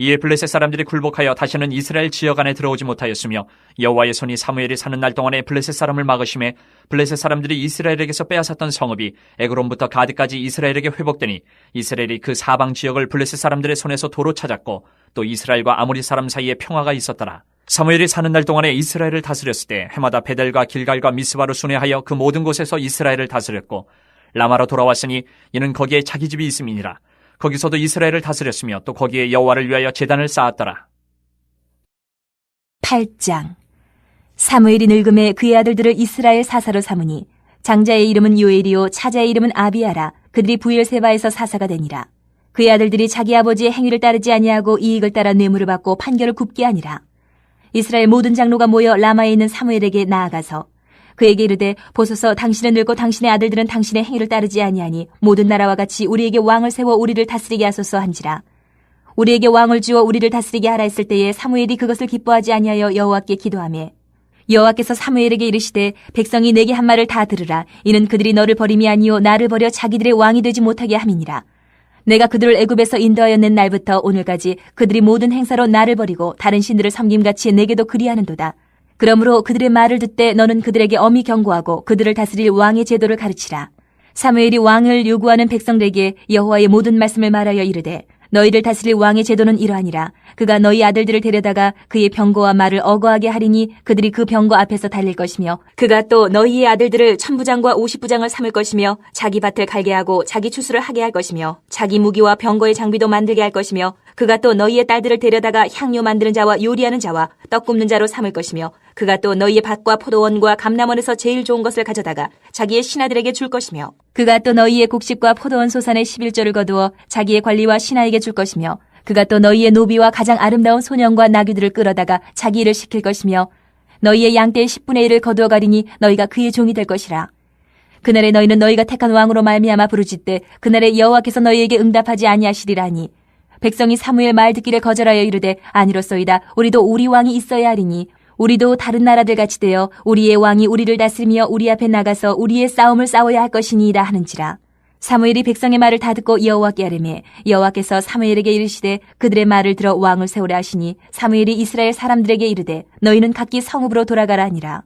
이에 블레셋 사람들이 굴복하여 다시는 이스라엘 지역 안에 들어오지 못하였으며 여호와의 손이 사무엘이 사는 날 동안에 블레셋 사람을 막으심에 블레셋 사람들이 이스라엘에게서 빼앗았던 성읍이 에그론부터 가드까지 이스라엘에게 회복되니 이스라엘이 그 사방 지역을 블레셋 사람들의 손에서 도로 찾았고 또 이스라엘과 아모리 사람 사이에 평화가 있었더라. 사무엘이 사는 날 동안에 이스라엘을 다스렸을 때 해마다 베델과 길갈과 미스바로 순회하여 그 모든 곳에서 이스라엘을 다스렸고 라마로 돌아왔으니 이는 거기에 자기 집이 있음이니라. 거기서도 이스라엘을 다스렸으며 또 거기에 여호와를 위하여 제단을 쌓았더라. 8장. 사무엘이 늙음에 그의 아들들을 이스라엘 사사로 삼으니 장자의 이름은 요엘이요 차자의 이름은 아비아라. 그들이 부엘세바에서 사사가 되니라. 그의 아들들이 자기 아버지의 행위를 따르지 아니하고 이익을 따라 뇌물을 받고 판결을 굽게 하니라. 이스라엘 모든 장로가 모여 라마에 있는 사무엘에게 나아가서 그에게 이르되 보소서 당신은 늙고 당신의 아들들은 당신의 행위를 따르지 아니하니 모든 나라와 같이 우리에게 왕을 세워 우리를 다스리게 하소서 한지라. 우리에게 왕을 주어 우리를 다스리게 하라 했을 때에 사무엘이 그것을 기뻐하지 아니하여 여호와께 기도하며 여호와께서 사무엘에게 이르시되 백성이 내게 한 말을 다 들으라. 이는 그들이 너를 버림이 아니요 나를 버려 자기들의 왕이 되지 못하게 함이니라. 내가 그들을 애굽에서 인도하여 낸 날부터 오늘까지 그들이 모든 행사로 나를 버리고 다른 신들을 섬김같이 내게도 그리하는도다. 그러므로 그들의 말을 듣되 너는 그들에게 엄히 경고하고 그들을 다스릴 왕의 제도를 가르치라. 사무엘이 왕을 요구하는 백성들에게 여호와의 모든 말씀을 말하여 이르되 너희를 다스릴 왕의 제도는 이러하니라. 그가 너희 아들들을 데려다가 그의 병거와 말을 어거하게 하리니 그들이 그 병거 앞에서 달릴 것이며 그가 또 너희의 아들들을 1000부장과 50부장을 삼을 것이며 자기 밭을 갈게 하고 자기 추수를 하게 할 것이며 자기 무기와 병거의 장비도 만들게 할 것이며 그가 또 너희의 딸들을 데려다가 향료 만드는 자와 요리하는 자와 떡 굽는 자로 삼을 것이며 그가 또 너희의 밭과 포도원과 감람원에서 제일 좋은 것을 가져다가 자기의 신하들에게 줄 것이며 그가 또 너희의 곡식과 포도원 소산의 11조를 거두어 자기의 관리와 신하에게 줄 것이며 그가 또 너희의 노비와 가장 아름다운 소년과 나귀들을 끌어다가 자기 일을 시킬 것이며 너희의 양떼의 10분의 1을 거두어 가리니 너희가 그의 종이 될 것이라. 그날에 너희는 너희가 택한 왕으로 말미암아 부르짖되 그날에 여호와께서 너희에게 응답하지 아니하시리라니. 백성이 사무엘 말 듣기를 거절하여 이르되 아니로소이다. 우리도 우리 왕이 있어야 하리니 우리도 다른 나라들 같이 되어 우리의 왕이 우리를 다스리며 우리 앞에 나가서 우리의 싸움을 싸워야 할 것이니이다 하는지라. 사무엘이 백성의 말을 다 듣고 여호와께 아뢰매 여호와께서 사무엘에게 이르시되 그들의 말을 들어 왕을 세우라 하시니 사무엘이 이스라엘 사람들에게 이르되 너희는 각기 성읍으로 돌아가라 하니라.